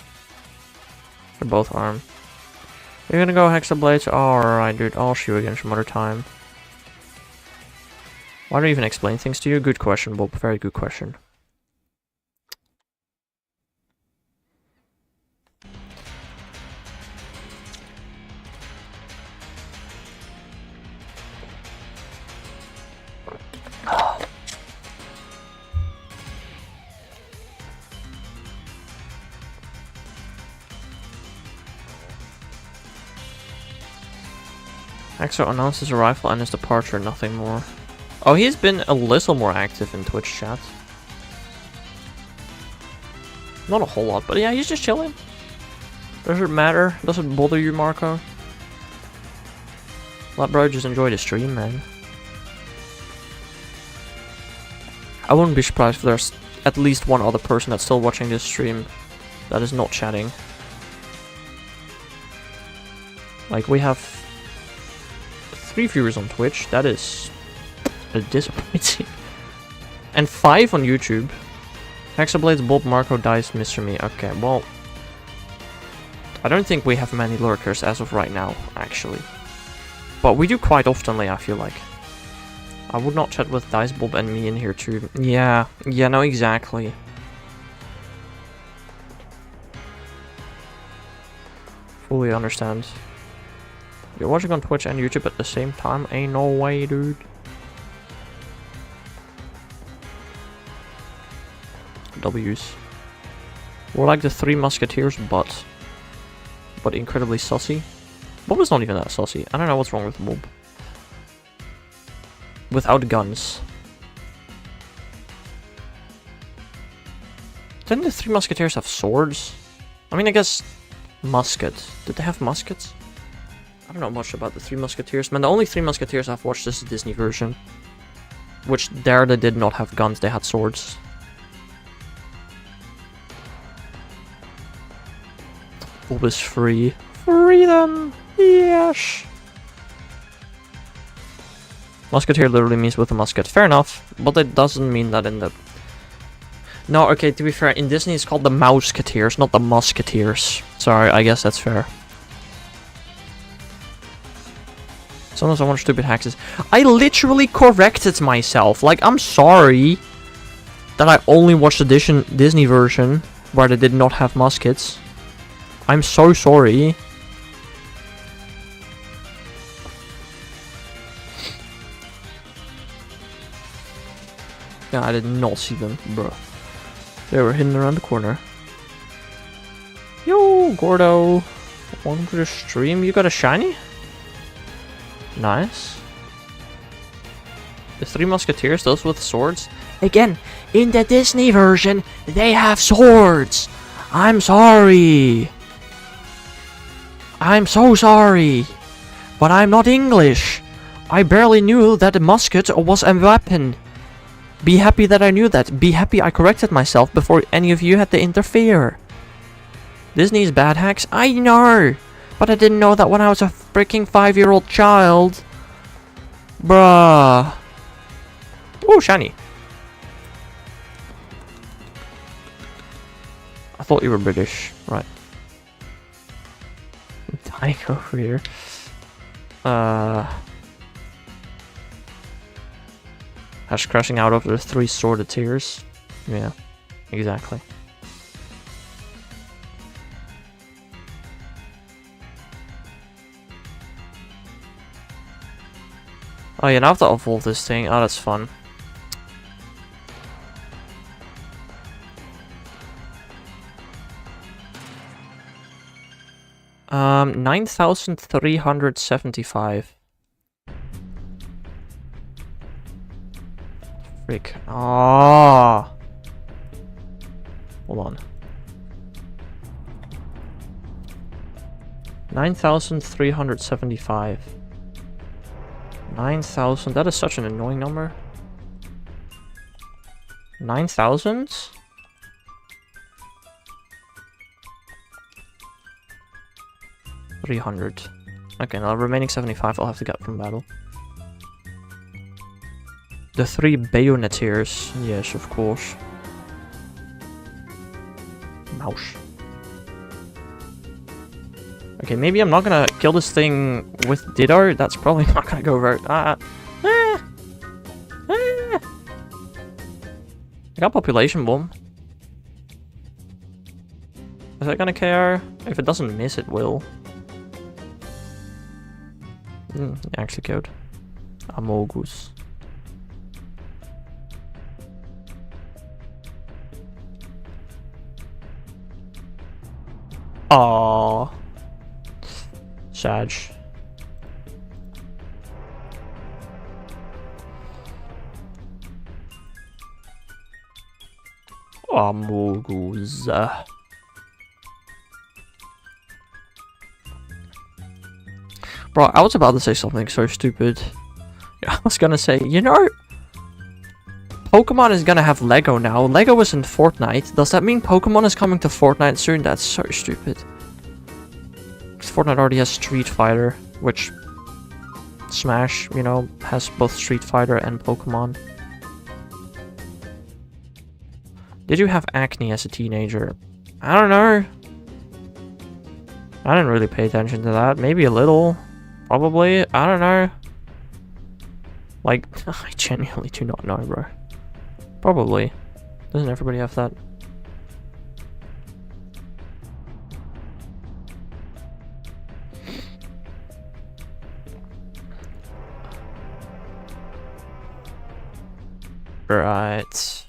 They're both arm. You're gonna go Hexablades? Alright, dude. I'll shoot you again some other time. Why do I even explain things to you? Good question, Bob. Very good question. Exo announced his arrival and his departure, nothing more. Oh, he's been a little more active in Twitch chat. Not a whole lot, but yeah, he's just chilling. Does it matter? Does it bother you, Marco? Let bro just enjoy the stream, man. I wouldn't be surprised if there's at least one other person that's still watching this stream that is not chatting. Like, we have 3 viewers on Twitch. That is disappointing. And 5 on YouTube. Hexablades, Bob, Marco, Dice, Mr. Me. Okay, well, I don't think we have many lurkers as of right now, actually. But we do quite oftenly, I feel like. I would not chat with Dice, Bob, and me in here too. Yeah, no, exactly. Fully understand. You're watching on Twitch and YouTube at the same time? Ain't no way, dude. W's. We're like the Three Musketeers, but incredibly sussy. Bob is not even that sussy. I don't know what's wrong with Bob. Without guns. Didn't the Three Musketeers have swords? I mean, I guess muskets. Did they have muskets? I don't know much about the Three Musketeers. Man, the only Three Musketeers I've watched is the Disney version. Which there they did not have guns, they had swords. Bob is free. Freedom! Yes! Musketeer literally means with a musket. Fair enough, but it doesn't mean that in the... No, okay, to be fair, in Disney it's called the Mouseketeers, not the Musketeers. Sorry, I guess that's fair. Sometimes I want stupid hacks. I literally corrected myself. Like, I'm sorry that I only watched the Disney version where they did not have muskets. I'm so sorry. Yeah, I did not see them, bro. They were hidden around the corner. Yo, Gordo. Welcome to the stream. You got a shiny? Nice. The Three Musketeers, those with swords? Again, in the Disney version, they have swords. I'm sorry. I'm so sorry. But I'm not English. I barely knew that a musket was a weapon. Be happy that I knew that. Be happy I corrected myself before any of you had to interfere. Disney's bad hacks? I know! But I didn't know that when I was a freaking 5-year-old child. Bruh. Oh, shiny. I thought you were British. Right. I'm dying over here. Hash crashing out of the Three Sworded Tears. Yeah, exactly. Oh yeah, now I have to evolve this thing. Oh, that's fun. Um, 9,375. Frick. Ah. Hold on. 9,375. 9,000. That is such an annoying number. 9,000? $300. Okay, now remaining 75 I'll have to get from battle. The Three Bayoneteers. Yes, of course. Mouse. Okay, maybe I'm not gonna kill this thing with Ditto. That's probably not gonna go very... I got Population Bomb. Is that gonna KO? If it doesn't miss, it will. Actually killed. Amogus. Aww. Sad. Amogus. Bro, I was about to say something so stupid. I was gonna say, you know, Pokemon is gonna have Lego now. Lego was in Fortnite. Does that mean Pokemon is coming to Fortnite soon? That's so stupid. Because Fortnite already has Street Fighter, which Smash, you know, has both Street Fighter and Pokemon. Did you have acne as a teenager? I don't know. I didn't really pay attention to that. Maybe a little. Probably. I don't know. Like, I genuinely do not know, bro. Probably. Doesn't everybody have that? Right.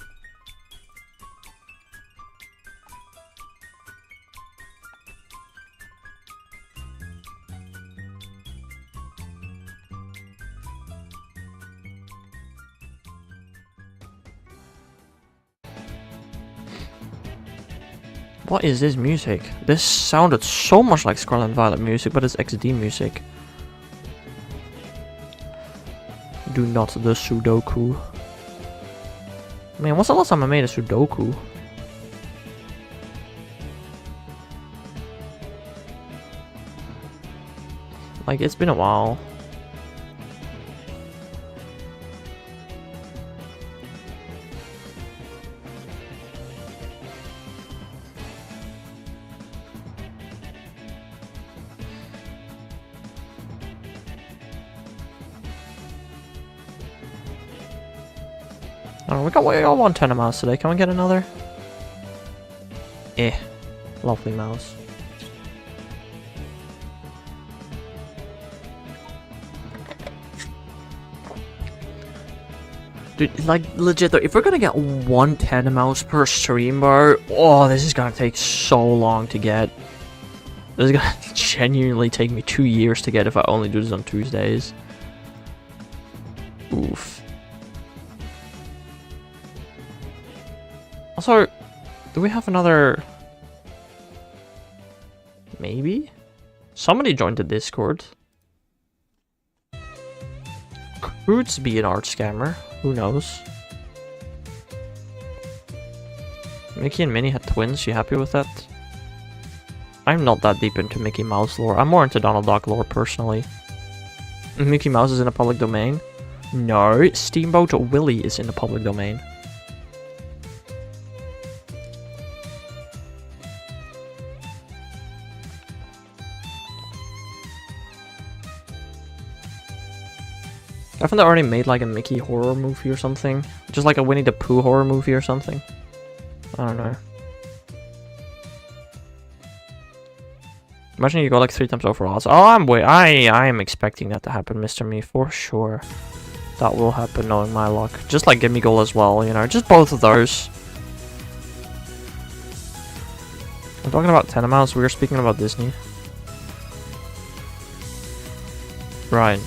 What is this music? This sounded so much like Scarlet and Violet music, but it's XD music. Do not the Sudoku. Man, what's the last time I made a Sudoku? Like, it's been a while. Oh, we got one Tandemaus today. Can we get another? Eh. Lovely mouse. Dude, like, legit though, if we're gonna get one Tandemaus per stream, bro, oh, this is gonna take so long to get. This is gonna genuinely take me 2 years to get if I only do this on Tuesdays. Oof. Also, do we have another... Maybe? Somebody joined the Discord. Could be an art scammer. Who knows? Mickey and Minnie had twins. You happy with that? I'm not that deep into Mickey Mouse lore. I'm more into Donald Duck lore, personally. Mickey Mouse is in the public domain? No, Steamboat Willie is in the public domain. Haven't they already made like a Mickey horror movie or something? Just like a Winnie the Pooh horror movie or something? I don't know. Imagine you go like 3 times over odds. Oh, I am expecting that to happen, Mr. Me, for sure. That will happen knowing my luck. Just like Gimme Goal as well, you know, just both of those. I'm talking about Tandemaus, we were speaking about Disney. Right,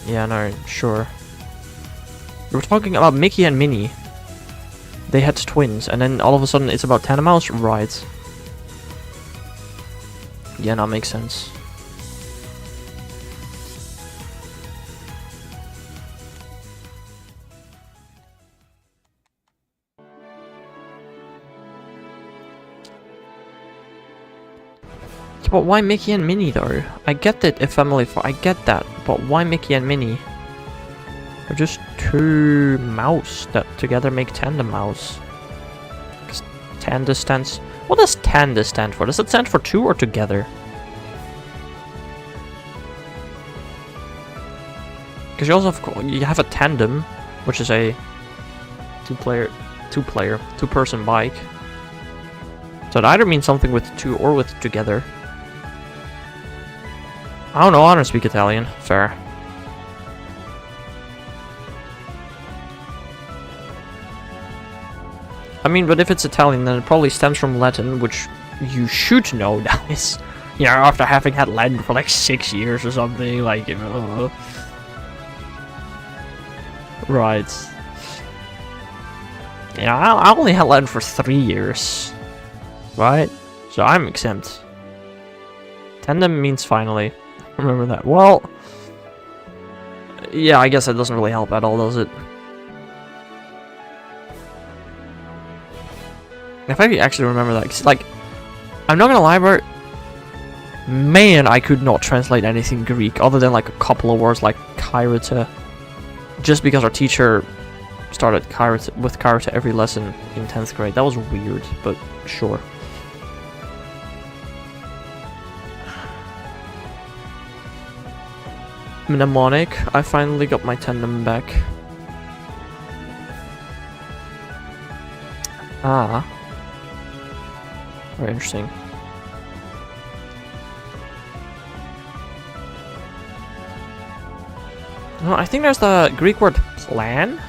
yeah, no, sure. We were talking about Mickey and Minnie. They had twins, and then all of a sudden it's about Tandemaus? Right. Yeah, that makes sense. But why Mickey and Minnie though? I get that if family, I get that, but why Mickey and Minnie? They're just 2 mouse that together make Tandemaus. Because Tanda stands. What does Tanda stand for? Does it stand for 2 or together? Because you also have a tandem, which is a two-person bike. So it either means something with 2 or with together. I don't know, I don't speak Italian. Fair. I mean, but if it's Italian, then it probably stems from Latin, which you should know now is, you know, after having had Latin for like 6 years or something, like, you know. Right. Yeah, I only had Latin for 3 years. Right? So I'm exempt. Tandem means finally. Remember that. Well, yeah, I guess that doesn't really help at all, does it? If I actually remember that, 'cause, like, I'm not gonna lie, bro. Man, I could not translate anything Greek other than like a couple of words like kairete. Just because our teacher started with kairete every lesson in 10th grade. That was weird, but sure. Mnemonic, I finally got my tandem back. Ah. Very interesting. No, I think there's the Greek word plan.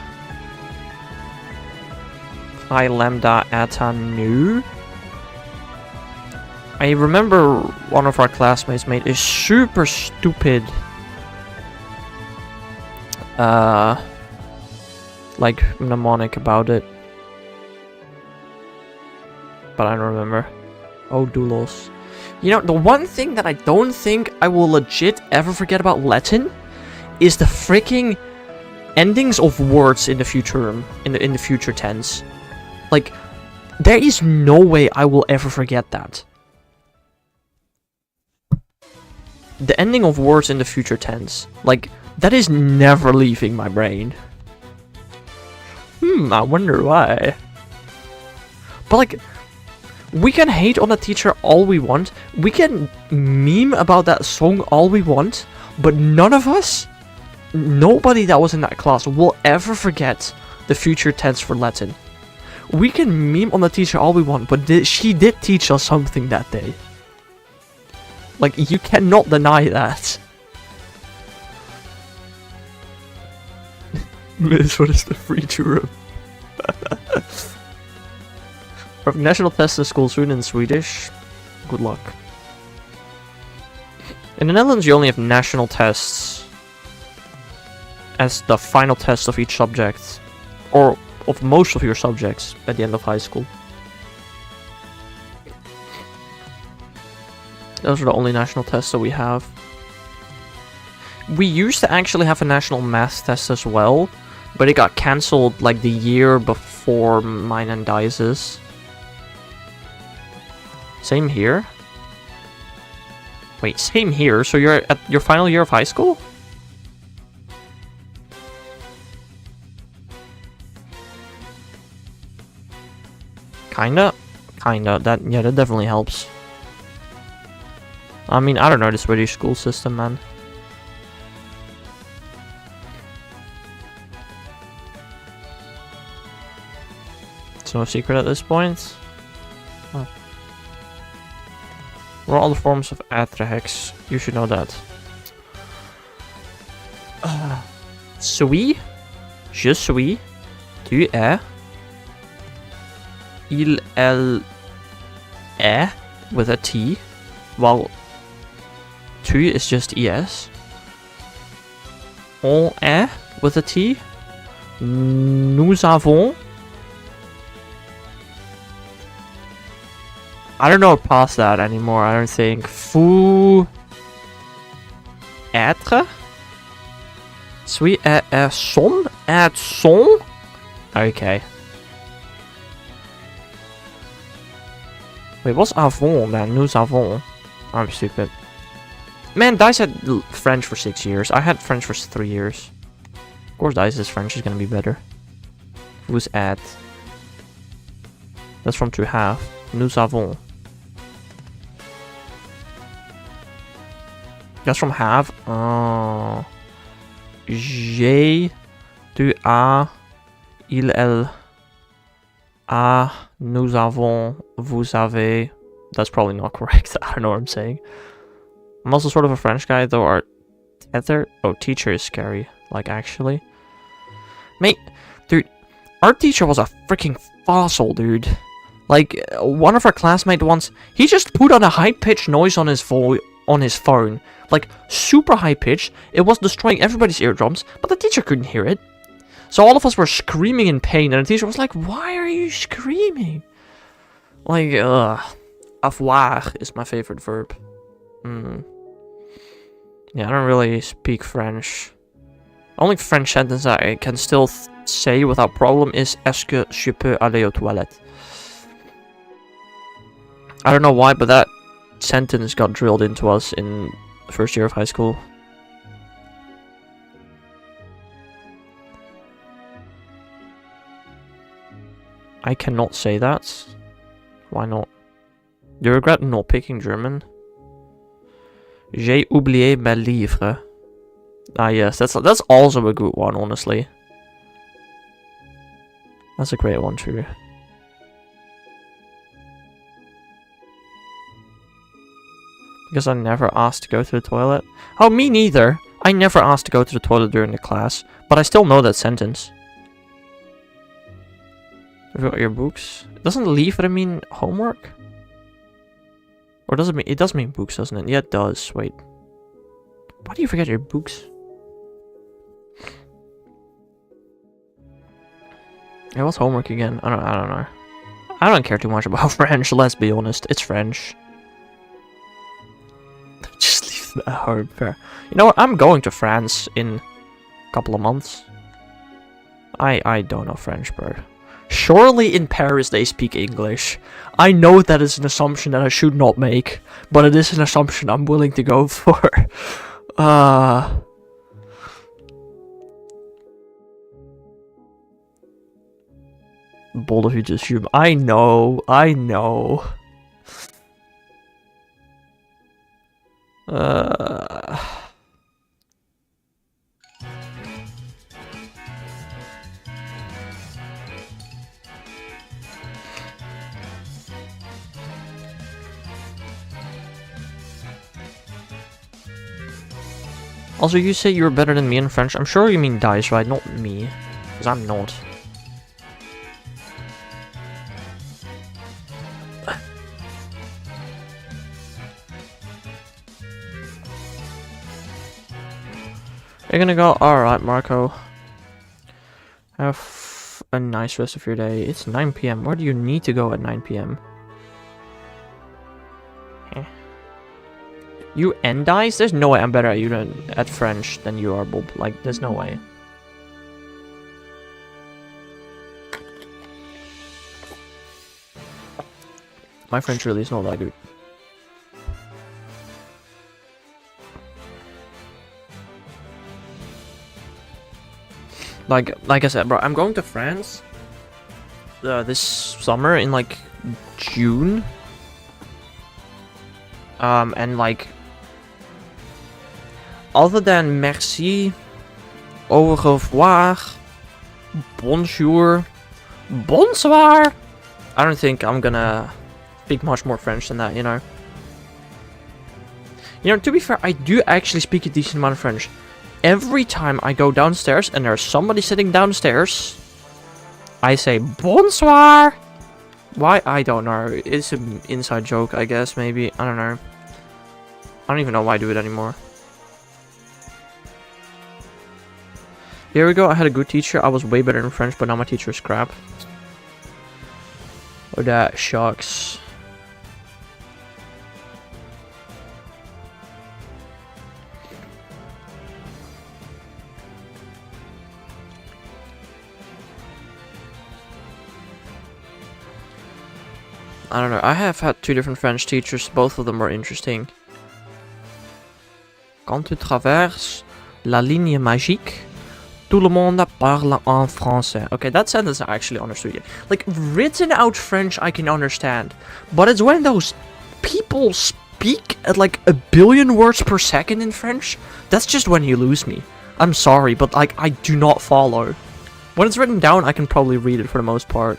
Pi lambda eta nu. I remember one of our classmates made a super stupid like mnemonic about it, but I don't remember. Oh, doulos. You know, the one thing that I don't think I will legit ever forget about Latin is the freaking endings of words in the future in the future tense. Like, there is no way I will ever forget that. The ending of words in the future tense. Like, that is never leaving my brain. I wonder why. But like, we can hate on the teacher all we want. We can meme about that song all we want. But none of us, nobody that was in that class will ever forget the future tense for Latin. We can meme on the teacher all we want, but she did teach us something that day. Like, you cannot deny that. Miss, what is the free churro? For national tests in school soon in Swedish. Good luck. In the Netherlands, you only have national tests as the final test of each subject, or of most of your subjects at the end of high school. Those are the only national tests that we have. We used to actually have a national math test as well, but it got cancelled like the year before mine and Dice's. Same here? Wait, same here? So you're at your final year of high school? Kinda? Kinda. That definitely helps. I mean, I don't know the Swedish school system, man. It's no secret at this point. Oh. What are all the forms of atrehex? You should know that. Suis. Je suis. Tu es. Il, elle est with a T. While tu is just es. On est with a T. Nous avons. I don't know past that anymore, I don't think. Vous être. Suis et son. Et son. Okay. Wait, what's avons then? Nous avons. I'm stupid. Man, Dice had French for 6 years. I had French for 3 years. Of course, Dice's French is gonna be better. Vous êtes. That's from to have. Nous avons. That's from have. Oh. J'ai. Tu as. Il, elle. A. Nous avons. Vous avez. That's probably not correct. I don't know what I'm saying. I'm also sort of a French guy, though our tether... Oh, teacher is scary. Like, actually. Mate, dude, our teacher was a freaking fossil, dude. Like, one of our classmates once... He just put on a high-pitched noise on his phone. Like, super high-pitched. It was destroying everybody's eardrums, but the teacher couldn't hear it. So all of us were screaming in pain, and the teacher was like, "Why are you screaming?" Like, avoir is my favorite verb. Yeah, I don't really speak French. Only French sentence I can still say without problem is "Est-ce que je peux aller aux toilettes?" I don't know why, but that sentence got drilled into us in the first year of high school. I cannot say that. Why not? Do you regret not picking German? J'ai oublié mes livres. Ah yes, that's also a good one, honestly. That's a great one too. Because I never asked to go to the toilet. Oh, me neither. I never asked to go to the toilet during the class, but I still know that sentence. Have you got your books? Doesn't livre mean homework? Or does it mean... It does mean books, doesn't it? Yeah, it does. Wait. Why do you forget your books? Yeah, what's homework again? I don't know. I don't care too much about French, let's be honest. It's French. Just leave that hard fair. You know what? I'm going to France in a couple of months. I don't know French, bro. Surely in Paris they speak English. I know that is an assumption that I should not make, but it is an assumption I'm willing to go for. Bold of you to assume. I know. Also, you say you're better than me in French. I'm sure you mean Dice, right? Not me. Because I'm not. You're gonna go? Alright, Marco. Have a nice rest of your day. It's 9 PM. Where do you need to go at 9 PM? You and Dice? There's no way I'm better at you at French than you are, Bob. Like, there's no way. My French really is not that good. Like I said, bro, I'm going to France this summer in like June. And like, other than merci, au revoir, bonjour, bonsoir, I don't think I'm gonna speak much more French than that, you know. You know, to be fair, I do actually speak a decent amount of French. Every time I go downstairs and there's somebody sitting downstairs, I say bonsoir. Why? I don't know. It's an inside joke, I guess, maybe. I don't know. I don't even know why I do it anymore. Here we go. I had a good teacher. I was way better in French, but now my teacher is crap. Oh, that shucks. I don't know. I have had 2 different French teachers. Both of them were interesting. Quand tu traverses la ligne magique, tout le monde parle en français. Okay, that sentence I actually understood. Like, written out French I can understand. But it's when those people speak at like 1 billion words per second in French, that's just when you lose me. I'm sorry, but like, I do not follow. When it's written down, I can probably read it for the most part.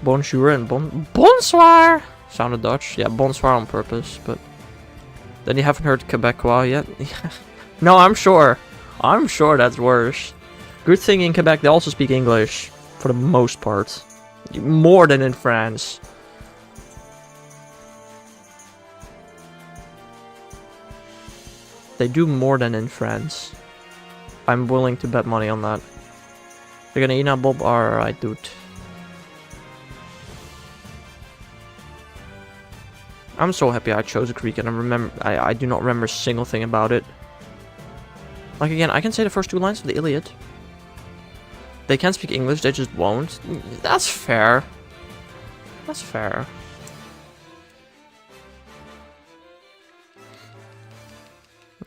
Bonjour and bonsoir sounded Dutch. Yeah, bonsoir on purpose, but then you haven't heard Quebecois yet. No, I'm sure that's worse. Good thing in Quebec they also speak English for the most part, more than in France. They do more than in France. I'm willing to bet money on that. You're gonna eat now, Bob? Alright, dude. I'm so happy I chose Greek, and I do not remember a single thing about it. Like, again, I can say the first 2 lines of the Iliad. They can speak English, they just won't. That's fair. That's fair.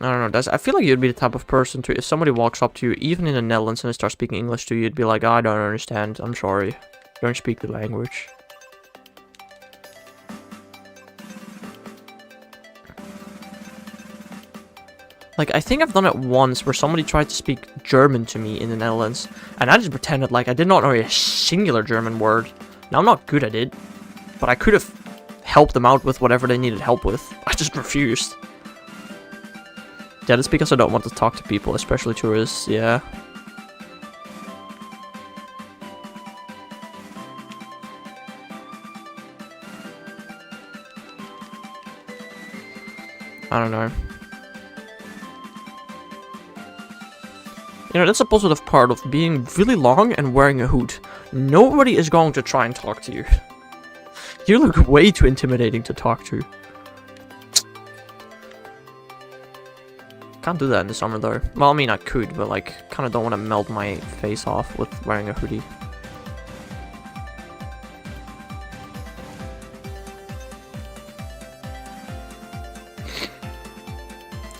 I don't know, I feel like you'd be the type of person to, if somebody walks up to you, even in the Netherlands, and they start speaking English to you, you'd be like, I don't understand, I'm sorry. Don't speak the language. Like, I think I've done it once where somebody tried to speak German to me in the Netherlands, and I just pretended like I did not know a singular German word. Now, I'm not good at it, but I could have helped them out with whatever they needed help with. I just refused. Yeah, that's because I don't want to talk to people, especially tourists, yeah. I don't know. You know, that's a positive part of being really long and wearing a hood. Nobody is going to try and talk to you. You look way too intimidating to talk to. Can't do that in the summer though. Well, I mean I could, but like, kind of don't want to melt my face off with wearing a hoodie.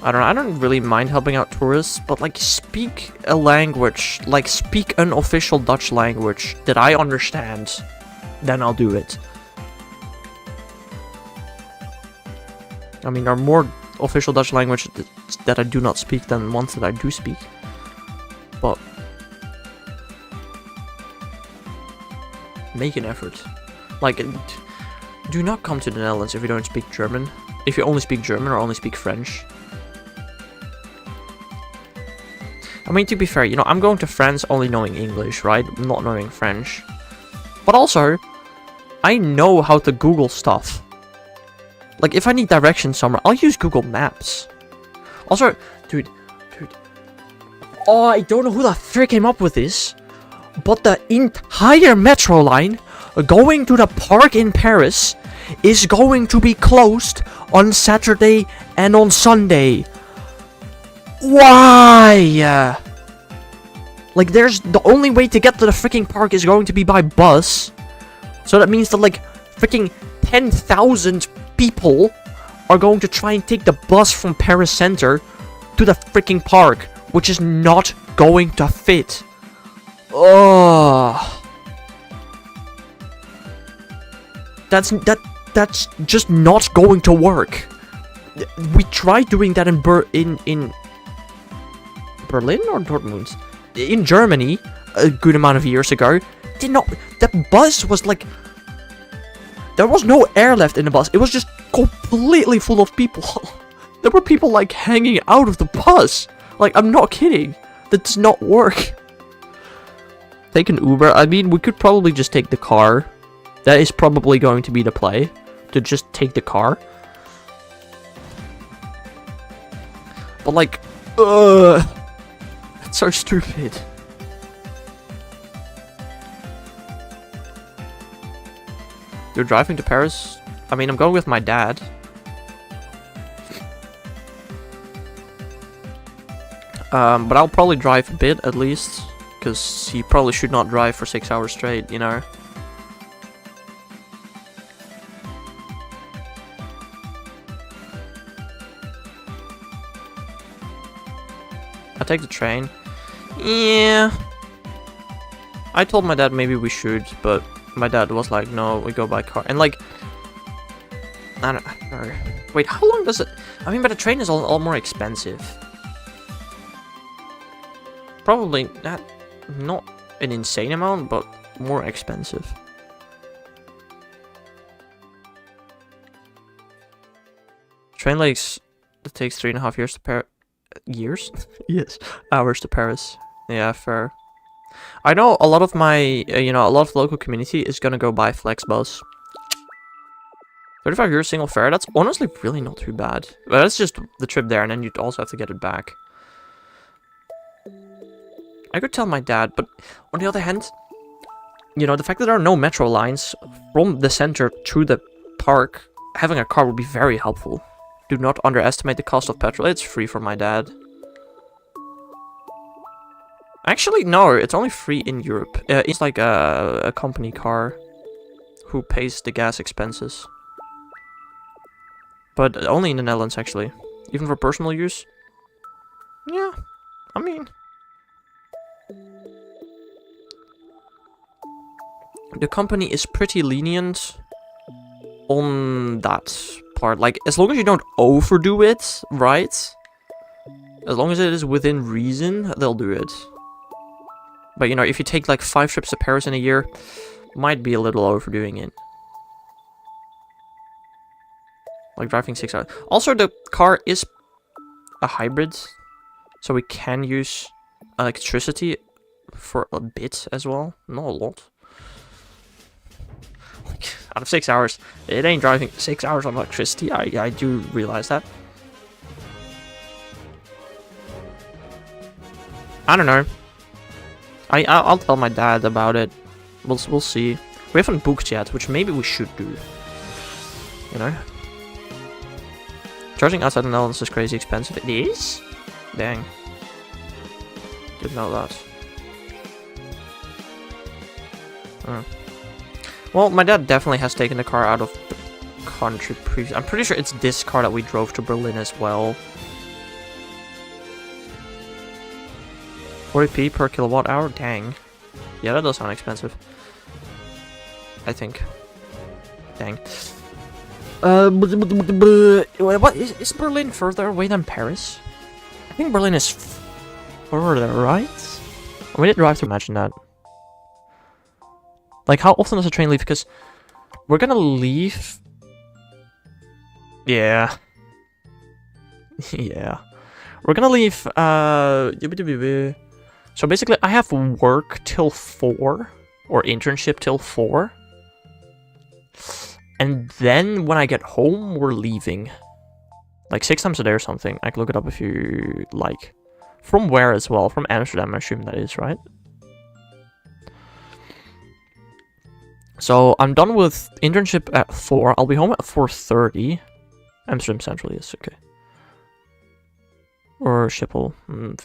I don't know, I don't really mind helping out tourists, but like, speak a language, like speak an official Dutch language that I understand, then I'll do it. I mean, there are more official Dutch language that I do not speak than ones that I do speak. But make an effort. Like, do not come to the Netherlands if you don't speak German. If you only speak German or only speak French. I mean, to be fair, you know, I'm going to France only knowing English, right? Not knowing French. But also, I know how to Google stuff. Like, if I need directions somewhere, I'll use Google Maps. Also, dude. Oh, I don't know who the frick came up with this. But the entire metro line going to the park in Paris is going to be closed on Saturday and on Sunday. Why? Like, the only way to get to the freaking park is going to be by bus. So that means that, like, freaking 10,000 people are going to try and take the bus from Paris Center to the freaking park, which is not going to fit. Oh. That's just not going to work. We tried doing that in Berlin or Dortmund? In Germany, a good amount of years ago. The bus was like... There was no air left in the bus. It was just completely full of people. There were people like hanging out of the bus. Like, I'm not kidding. That does not work. Take an Uber. I mean, we could probably just take the car. That is probably going to be the play. To just take the car. But like, it's so stupid. You're driving to Paris? I mean, I'm going with my dad. But I'll probably drive a bit, at least. Because he probably should not drive for 6 hours straight, you know? I take the train. Yeah. I told my dad maybe we should, but my dad was like, no, we go by car. And like, I don't know. Wait, how long does it... I mean, but the train is a lot more expensive. Probably not an insane amount, but more expensive. Train legs, it takes 3.5 years to Paris. Years? Yes. Hours to Paris. Yeah, fair. I know a lot of my, a lot of the local community is gonna go buy Flexbus. 35 euros single fare, that's honestly really not too bad. But that's just the trip there, and then you'd also have to get it back. I could tell my dad, but on the other hand, the fact that there are no metro lines from the center to the park, having a car would be very helpful. Do not underestimate the cost of petrol. It's free for my dad. Actually, no, it's only free in Europe. It's like a company car who pays the gas expenses. But only in the Netherlands, actually. Even for personal use. Yeah, I mean... The company is pretty lenient on that part. Like, as long as you don't overdo it, right? As long as it is within reason, they'll do it. But, if you take, like, 5 trips to Paris in a year, might be a little overdoing it. Like, driving 6 hours. Also, the car is a hybrid, so we can use electricity for a bit as well. Not a lot. Like, out of 6 hours, it ain't driving 6 hours on electricity. I do realize that. I don't know. I'll tell my dad about it. We'll see. We haven't booked yet, which maybe we should do. You know? Charging outside the Netherlands is crazy expensive. It is? Dang. Didn't know that. Well, my dad definitely has taken the car out of the country previously. I'm pretty sure it's this car that we drove to Berlin as well. 40p per kilowatt hour? Dang. Yeah, that does sound expensive. I think. Dang. What is Berlin further away than Paris? I think Berlin is further, right? We didn't drive to imagine that. Like, how often does the train leave? Because we're gonna leave. Yeah. Yeah. We're gonna leave. So basically, I have work till 4, or internship till 4. And then when I get home, we're leaving. Like 6 times a day or something. I can look it up if you like. From where as well? From Amsterdam, I assume that is, right? So I'm done with internship at 4. I'll be home at 4:30. Amsterdam Central, yes, okay. Or Schiphol.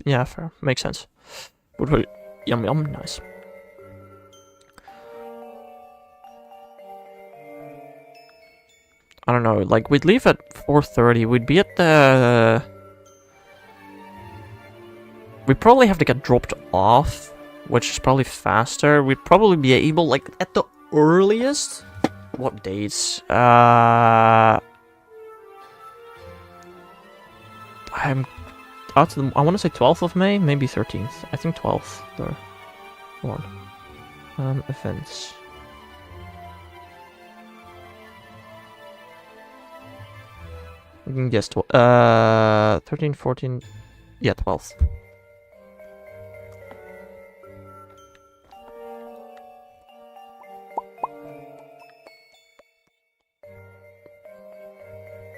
Yeah, fair. Makes sense. Yum yum, nice. I don't know, like, we'd leave at 4:30, we'd be at the... We'd probably have to get dropped off, which is probably faster. We'd probably be able, like, at the earliest... What dates? I'm out to the... I want to say 12th of May, maybe 13th. I think 12th, though. Hold on. Events... We can guess 13, 14, yeah, 12th.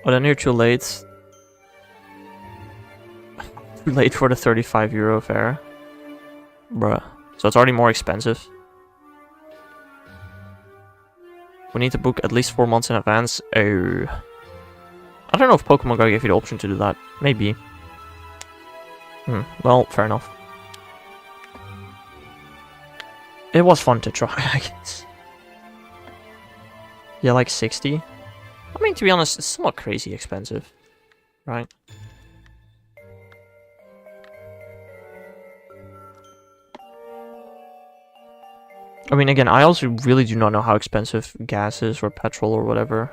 Oh, then you're too late. Too late for the 35 euro fare. Bruh. So it's already more expensive. We need to book at least 4 months in advance. Oh. I don't know if Pokemon Go gave you the option to do that. Maybe. Well, fair enough. It was fun to try, I guess. Yeah, like 60. I mean, to be honest, it's not crazy expensive. Right? I mean, again, I also really do not know how expensive gas is or petrol or whatever.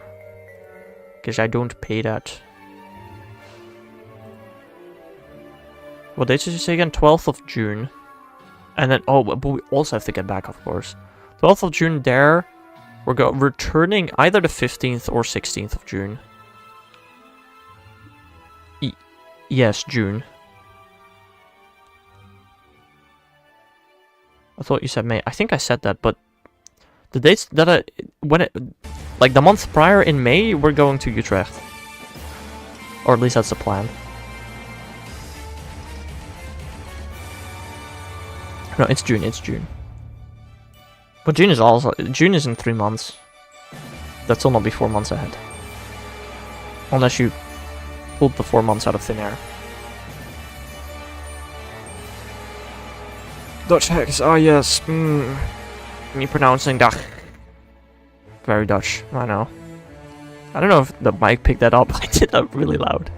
Because I don't pay that. What date did you say again? 12th of June. And then, oh, but we also have to get back, of course. 12th of June there. We're returning either the 15th or 16th of June. Yes, June. I thought you said May. I think I said that, but the dates that like the month prior in May, we're going to Utrecht. Or at least that's the plan. No, it's June, it's June. But June is in 3 months. That's will not be 4 months ahead. Unless you pulled the 4 months out of thin air. Dutch hacks, ah yes. Me pronouncing that. Very Dutch, I know. I don't know if the mic picked that up. I did that really loud.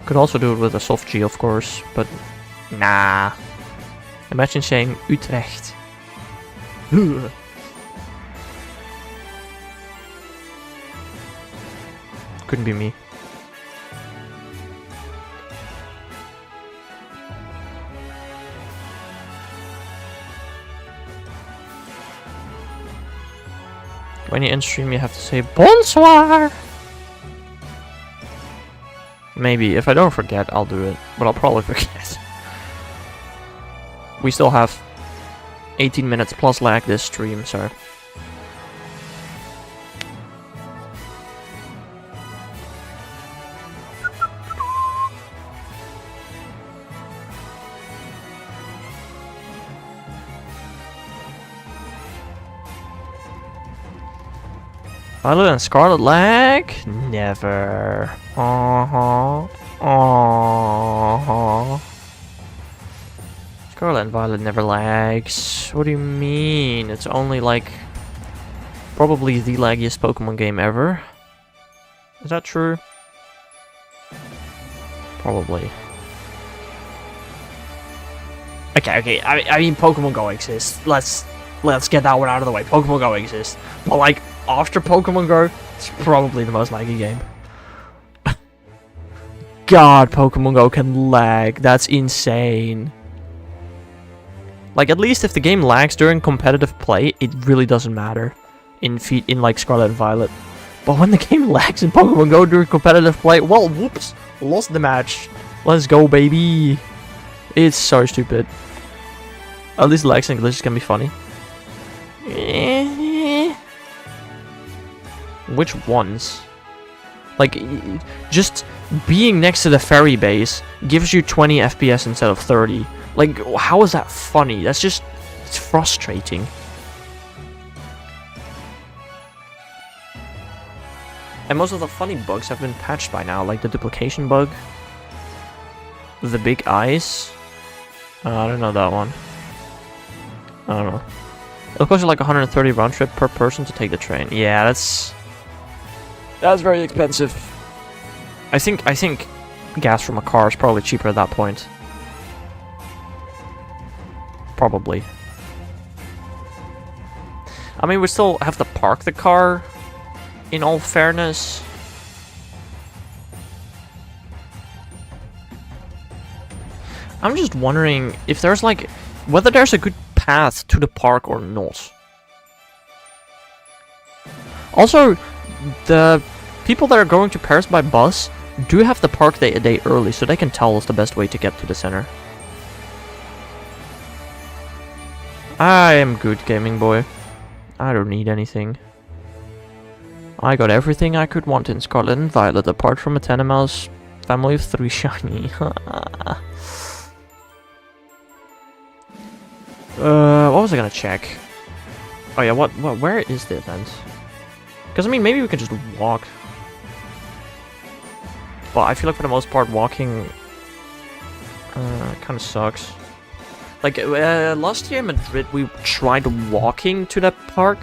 Could also do it with a soft G, of course, but nah. Imagine saying Utrecht. Couldn't be me. When you end stream, you have to say bonsoir. Maybe if I don't forget, I'll do it, but I'll probably forget. We still have 18 minutes plus lag this stream, so. Violet and Scarlet lag? Never. Scarlet and Violet never lags. What do you mean? It's only like probably the laggiest Pokemon game ever. Is that true? Probably. Okay. I mean, Pokemon Go exists. Let's get that one out of the way. Pokemon Go exists, but like after Pokemon Go, it's probably the most laggy game. God, Pokemon Go can lag. That's insane. Like, at least if the game lags during competitive play, it really doesn't matter in like Scarlet and Violet. But when the game lags in Pokemon Go during competitive play, well, whoops, lost the match. Let's go, baby. It's so stupid. At least lags and glitches can be funny. Which ones? Like, just being next to the ferry base gives you 20 FPS instead of 30. Like, how is that funny? That's just... it's frustrating. And most of the funny bugs have been patched by now, like the duplication bug. The big eyes. I don't know that one. I don't know. It'll cost you like 130 round trip per person to take the train. Yeah, that's very expensive. I think gas from a car is probably cheaper at that point. Probably. I mean, we still have to park the car, in all fairness. I'm just wondering if there's like, whether there's a good path to the park or not. Also, the people that are going to Paris by bus do have to park a day early, so they can tell us the best way to get to the center. I am good, gaming boy. I don't need anything. I got everything I could want in Scarlet and Violet, apart from a Tandemaus family of 3 shiny. What was I gonna check? Oh yeah, where is the event? Because I mean, maybe we could just walk. But I feel like for the most part, walking kind of sucks. Like, last year in Madrid, we tried walking to that park,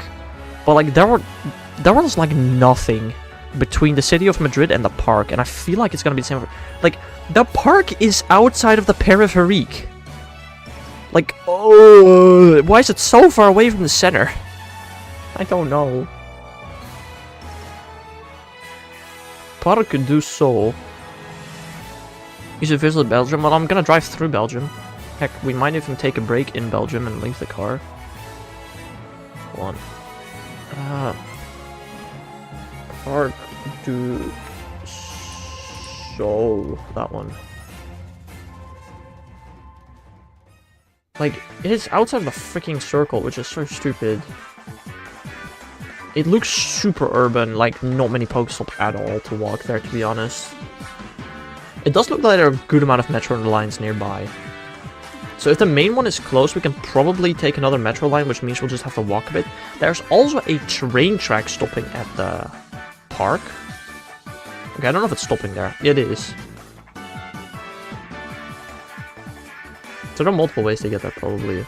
but like, there was like nothing between the city of Madrid and the park, and I feel like it's gonna be the same. Like, the park is outside of the peripherique. Like, oh, why is it so far away from the center? I don't know. Park du Sol. You should visit Belgium. Well, I'm gonna drive through Belgium. Heck, we might even take a break in Belgium and leave the car. Hold on. Park du Sol. That one. Like, it is outside of the freaking circle, which is so stupid. It looks super urban, like not many Pokestops at all to walk there, to be honest. It does look like there are a good amount of metro lines nearby. So if the main one is close, we can probably take another metro line, which means we'll just have to walk a bit. There's also a train track stopping at the park. Okay, I don't know if it's stopping there. It is. So there are multiple ways to get there, probably.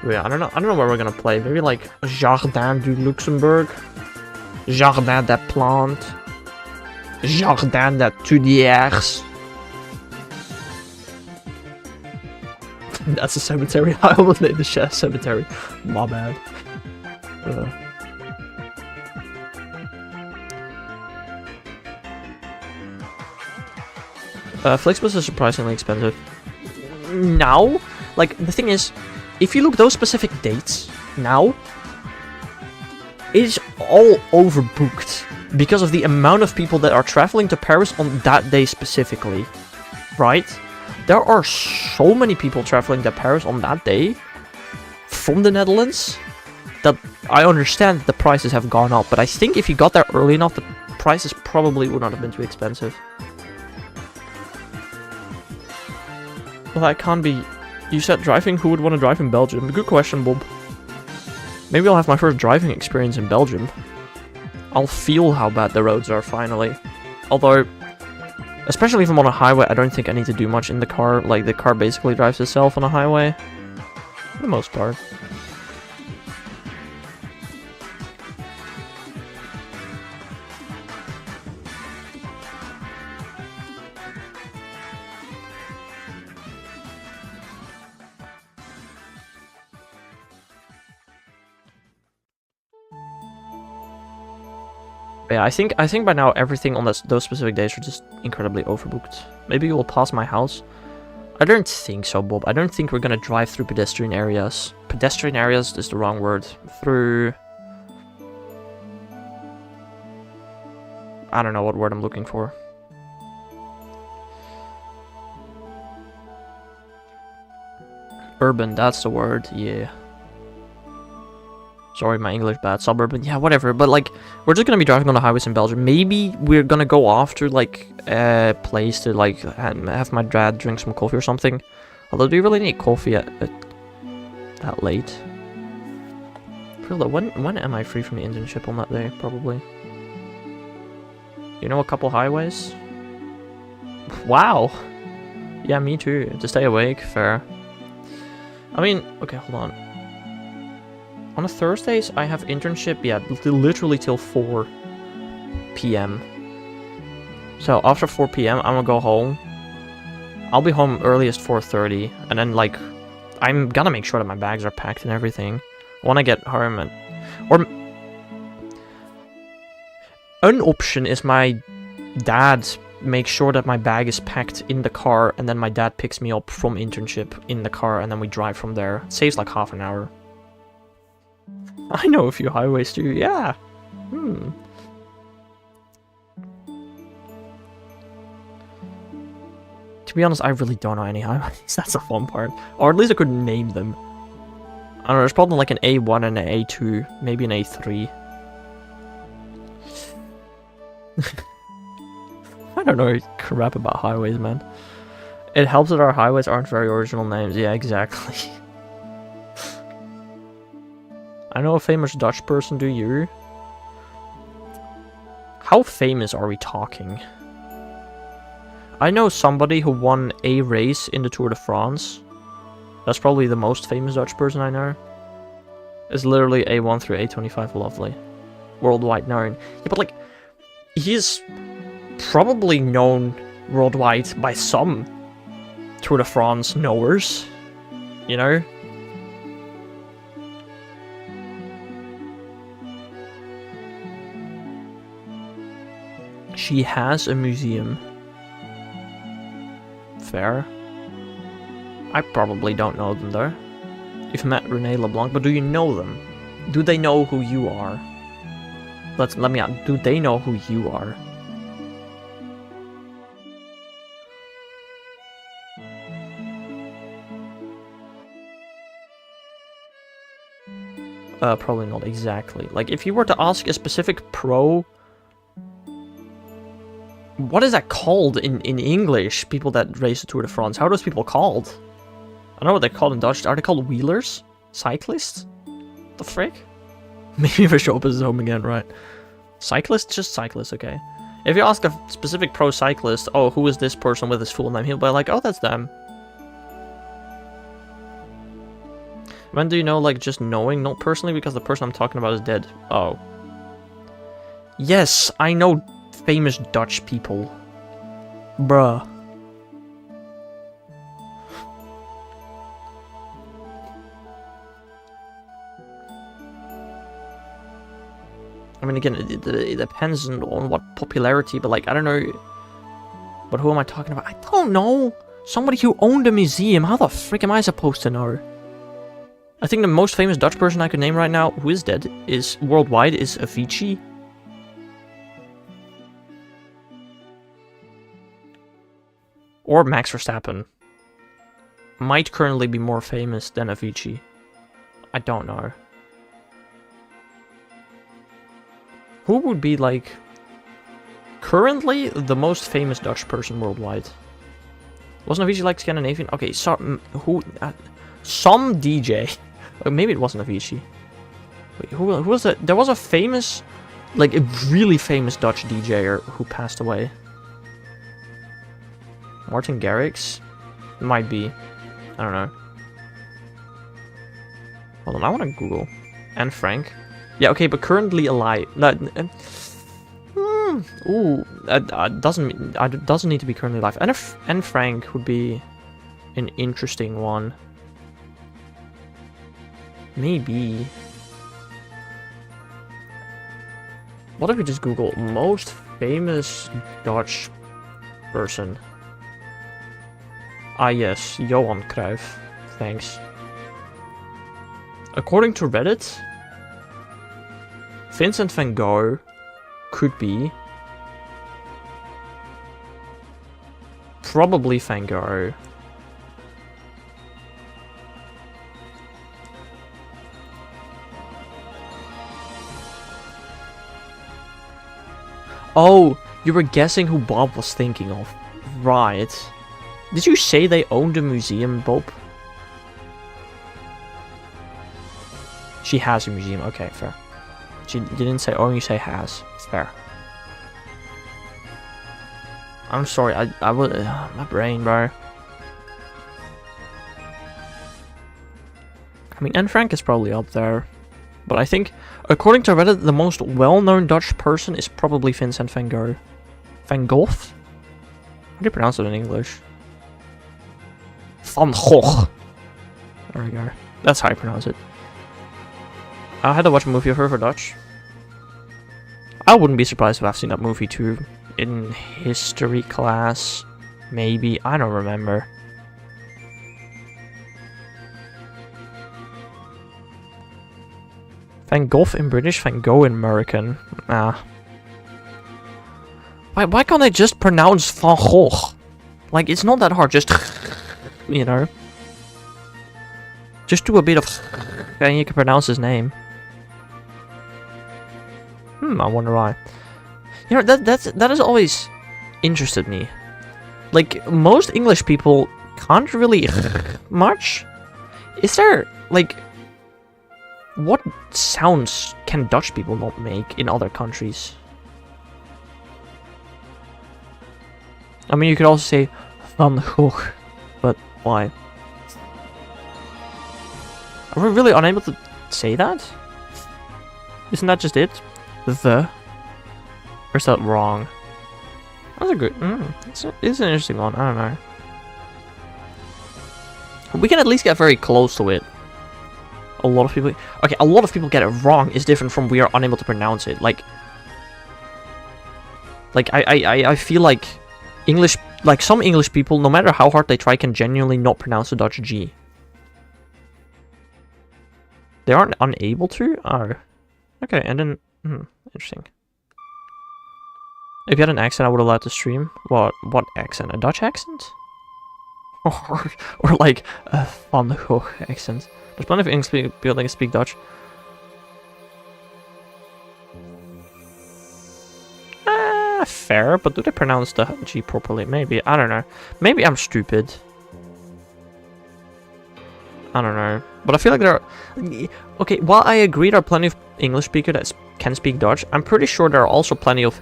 Yeah, I don't know where we're gonna play. Maybe like Jardin du Luxembourg, Jardin des Plantes, Jardin des Tudières. That's a cemetery. I almost named the chef cemetery. My bad. Flixbus is surprisingly expensive. Now? Like, the thing is, if you look those specific dates, now, it is all overbooked because of the amount of people that are traveling to Paris on that day specifically, right? There are so many people traveling to Paris on that day from the Netherlands that I understand that the prices have gone up, but I think if you got there early enough, the prices probably would not have been too expensive. Well, that can't be... You said driving? Who would want to drive in Belgium? Good question, Bob. Maybe I'll have my first driving experience in Belgium. I'll feel how bad the roads are finally. Although, especially if I'm on a highway, I don't think I need to do much in the car. Like, the car basically drives itself on a highway. For the most part. Yeah, I think by now everything on those specific days are just incredibly overbooked. Maybe you will pass my house. I don't think so, Bob. I don't think we're gonna drive through pedestrian areas. Pedestrian areas is the wrong word. Through... I don't know what word I'm looking for. Urban, that's the word, yeah. Sorry, my English bad. Suburban, yeah, whatever. But, like, we're just gonna be driving on the highways in Belgium. Maybe we're gonna go after, like, a place to, like, have my dad drink some coffee or something. Although, do you really need coffee at that late? When am I free from the internship on that day? Probably. You know a couple highways? Wow! Yeah, me too. To stay awake, fair. I mean, okay, hold on. On Thursdays, I have internship, yeah, literally till 4 p.m. So after 4 p.m., I'm gonna go home. I'll be home earliest 4:30, and then, like, I'm gonna make sure that my bags are packed and everything. I wanna get home and... Or... An option is my dad makes sure that my bag is packed in the car, and then my dad picks me up from internship in the car, and then we drive from there. It saves like half an hour. I know a few highways too, yeah. To be honest, I really don't know any highways. That's the fun part. Or at least I could name them. I don't know, there's probably like an A1 and an A2, maybe an A3. I don't know crap about highways, man. It helps that our highways aren't very original names. Yeah, exactly. I know a famous Dutch person, do you? How famous are we talking? I know somebody who won a race in the Tour de France. That's probably the most famous Dutch person I know. It's literally A1 through A25, lovely. Worldwide known. Yeah, but like, he's probably known worldwide by some Tour de France knowers, you know? She has a museum. Fair. I probably don't know them though. You've met Renee LeBlanc, but do you know them? Do they know who you are? Let me out. Do they know who you are? Probably not exactly. Like, if you were to ask a specific pro... What is that called in English? People that race the Tour de France. How are those people called? I don't know what they're called in Dutch. Are they called wheelers? Cyclists? The frick? Maybe if I show up as home again, right? Cyclists? Just cyclists, okay. If you ask a specific pro cyclist, oh, who is this person with his full name? He'll be like, oh, that's them. When do you know, like, just knowing? Not personally, because the person I'm talking about is dead. Oh. Yes, I know famous Dutch people. Bruh. I mean, again, it depends on what popularity, but, like, I don't know. But who am I talking about? I don't know. Somebody who owned a museum. How the frick am I supposed to know? I think the most famous Dutch person I could name right now, who is dead, is worldwide, is Avicii. Or Max Verstappen. Might currently be more famous than Avicii. I don't know. Who would be, like, currently the most famous Dutch person worldwide? Wasn't Avicii, like, Scandinavian? Okay, so, who... some DJ. Maybe it wasn't Avicii. Wait, who was that? There was a famous, like a really famous Dutch DJ who passed away. Martin Garrix? Might be. I don't know. Hold on, I want to Google. Anne Frank? Yeah, okay, but currently alive. Ooh, doesn't need to be currently alive. Anne Frank would be an interesting one. Maybe. What if we just Google most famous Dutch person? Ah yes, Johan Cruijff. Thanks. According to Reddit, Vincent van Gogh could be probably Van Gogh. Oh, you were guessing who Bob was thinking of. Right. Did you say they owned a museum, Bob? She has a museum. Okay, fair. You didn't say own, you say has. Fair. I'm sorry, I would... my brain, bro. I mean, Anne Frank is probably up there. But I think, according to Reddit, the most well-known Dutch person is probably Vincent van Gogh. Van Gogh? How do you pronounce it in English? Van Gogh. There we go. That's how I pronounce it. I had to watch a movie of her for Dutch. I wouldn't be surprised if I've seen that movie too. In history class. Maybe. I don't remember. Van Gogh in British, Van Gogh in American. Ah. Why can't I just pronounce Van Gogh? Like, it's not that hard, just... You know? Just do a bit of... and you can pronounce his name. I wonder why. You know, that has always interested me. Like, most English people can't really... much? Is there, like... What sounds can Dutch people not make in other countries? I mean, you could also say Van Gogh, but why? Are we really unable to say that? Isn't that just it? The? Or is that wrong? That's a good... it's an interesting one, I don't know. We can at least get very close to it. A lot of people... Okay, a lot of people get it wrong is different from we are unable to pronounce it. Like, I feel like English... Like, some English people, no matter how hard they try, can genuinely not pronounce the Dutch G. They aren't unable to? Oh. Okay, and then... interesting. If you had an accent, I would allow to stream. What accent? A Dutch accent? or like a Van Gogh accent. There's plenty of English people that can speak Dutch. Fair, but do they pronounce the G properly? Maybe, I don't know. Maybe I'm stupid. I don't know. But I feel like there are... Okay, while I agree there are plenty of English speakers that can speak Dutch, I'm pretty sure there are also plenty of,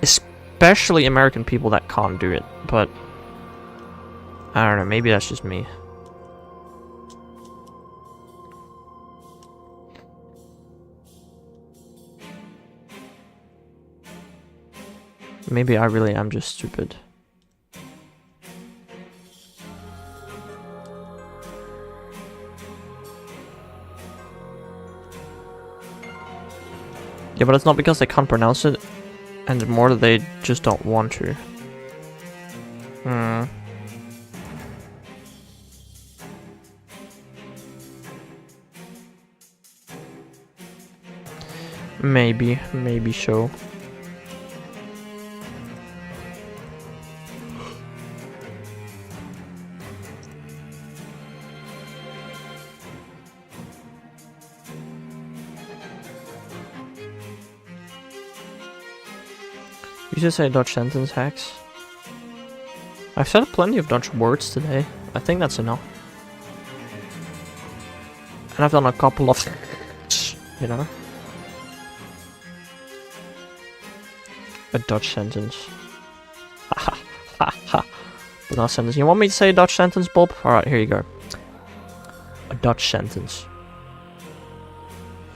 especially American people that can't do it. But, I don't know, maybe that's just me. Maybe I really am just stupid. Yeah, but it's not because they can't pronounce it, and more that they just don't want to. Maybe so. You just say Dutch sentence hacks. I've said plenty of Dutch words today. I think that's enough. And I've done a couple of you know? A Dutch sentence. Ha ha ha. But not sentence. You want me to say a Dutch sentence, Bob? Alright, here you go. A Dutch sentence.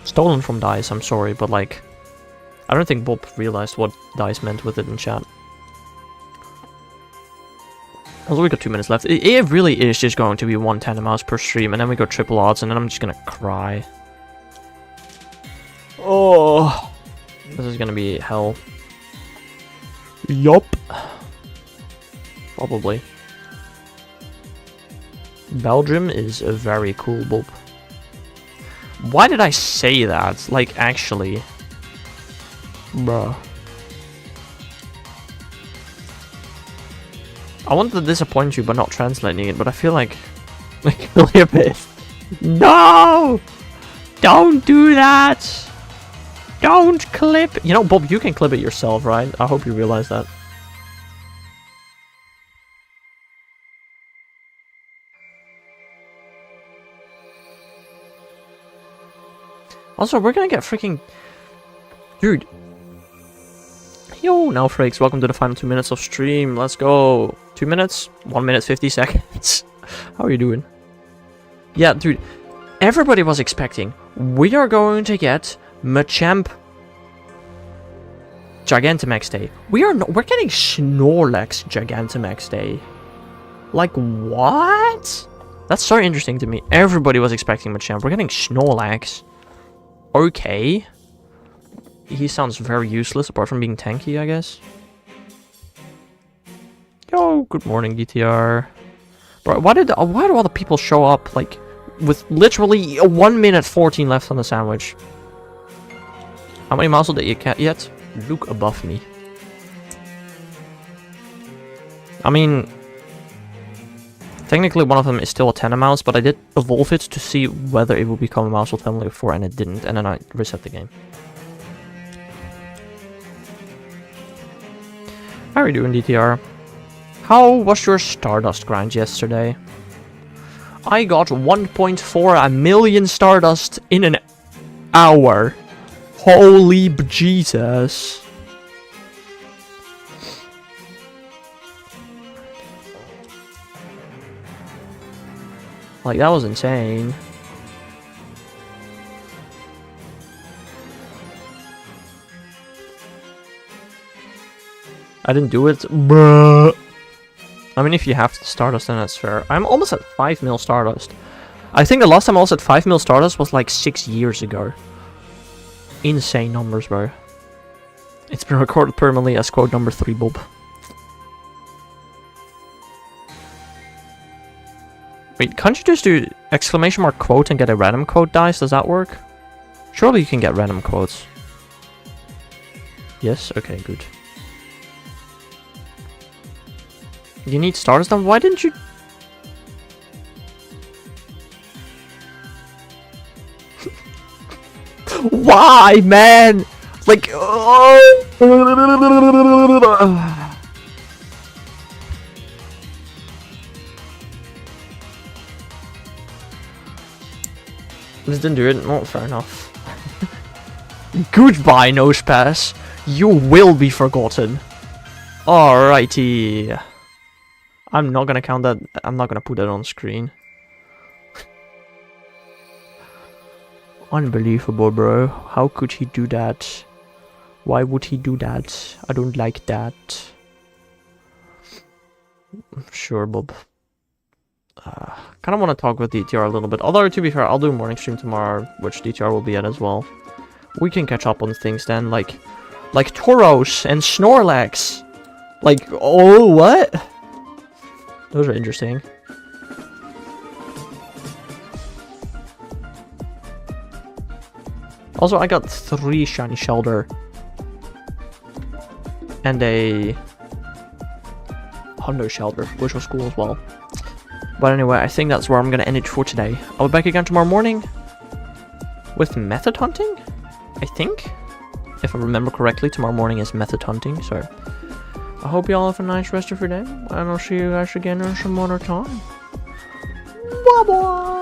Stolen from Dice, I'm sorry, but like... I don't think Bob realized what Dice meant with it in chat. Also, we got 2 minutes left. It really is just going to be 1 Tandemaus per stream, and then we go triple odds, and then I'm just gonna cry. Oh, this is gonna be hell. Yup. Probably. Belgium is a very cool Bob. Why did I say that? Like, actually. Bruh. I wanted to disappoint you by not translating it, but I feel like clip it. No! Don't do that! Don't clip. You know, Bob, you can clip it yourself, right? I hope you realize that. Also, we're gonna get freaking... Dude. Yo, now Frakes, welcome to the final 2 minutes of stream. Let's go. 2 minutes? 1 minute 50 seconds. How are you doing? Yeah, dude. Everybody was expecting. We are going to get Machamp Gigantamax Day. We're getting Snorlax Gigantamax Day. Like, what? That's so interesting to me. Everybody was expecting Machamp. We're getting Snorlax. Okay. He sounds very useless, apart from being tanky, I guess. Yo, good morning, DTR. Bro, why do all the people show up, like, with literally 1 minute 14 left on the sandwich? How many mouse did you get yet? Look above me. I mean... Technically, one of them is still a Tandemaus, but I did evolve it to see whether it would become a mouse with family 4, and it didn't, and then I reset the game. How are you doing, DTR? How was your Stardust grind yesterday? I got 1.4 million Stardust in an hour. Holy Jesus. Like, that was insane. I didn't do it, bruh. I mean, if you have the Stardust, then that's fair. I'm almost at 5 mil Stardust. I think the last time I was at 5 mil Stardust was like 6 years ago. Insane numbers, bro. It's been recorded permanently as quote number 3, Bob. Wait, can't you just do exclamation mark quote and get a random quote dice? Does that work? Surely you can get random quotes. Yes? Okay, good. You need Stardust, then why didn't you... Why, man? Like... This didn't do it. Oh, fair enough. Goodbye, Nosepass. You will be forgotten. Alrighty. I'm not gonna count that. I'm not gonna put that on screen. Unbelievable, bro. How could he do that? Why would he do that? I don't like that. Sure, Bob. Kind of want to talk with DTR a little bit. Although, to be fair, I'll do a morning stream tomorrow, which DTR will be at as well. We can catch up on things then, like Tauros and Snorlax. Like, oh, what? Those are interesting. Also, I got 3 shiny Shelter. And a Hundo Shelter, which was cool as well. But anyway, I think that's where I'm going to end it for today. I'll be back again tomorrow morning with method hunting, I think. If I remember correctly, tomorrow morning is method hunting. So I hope you all have a nice rest of your day. And I'll see you guys again in some other time. Bye-bye.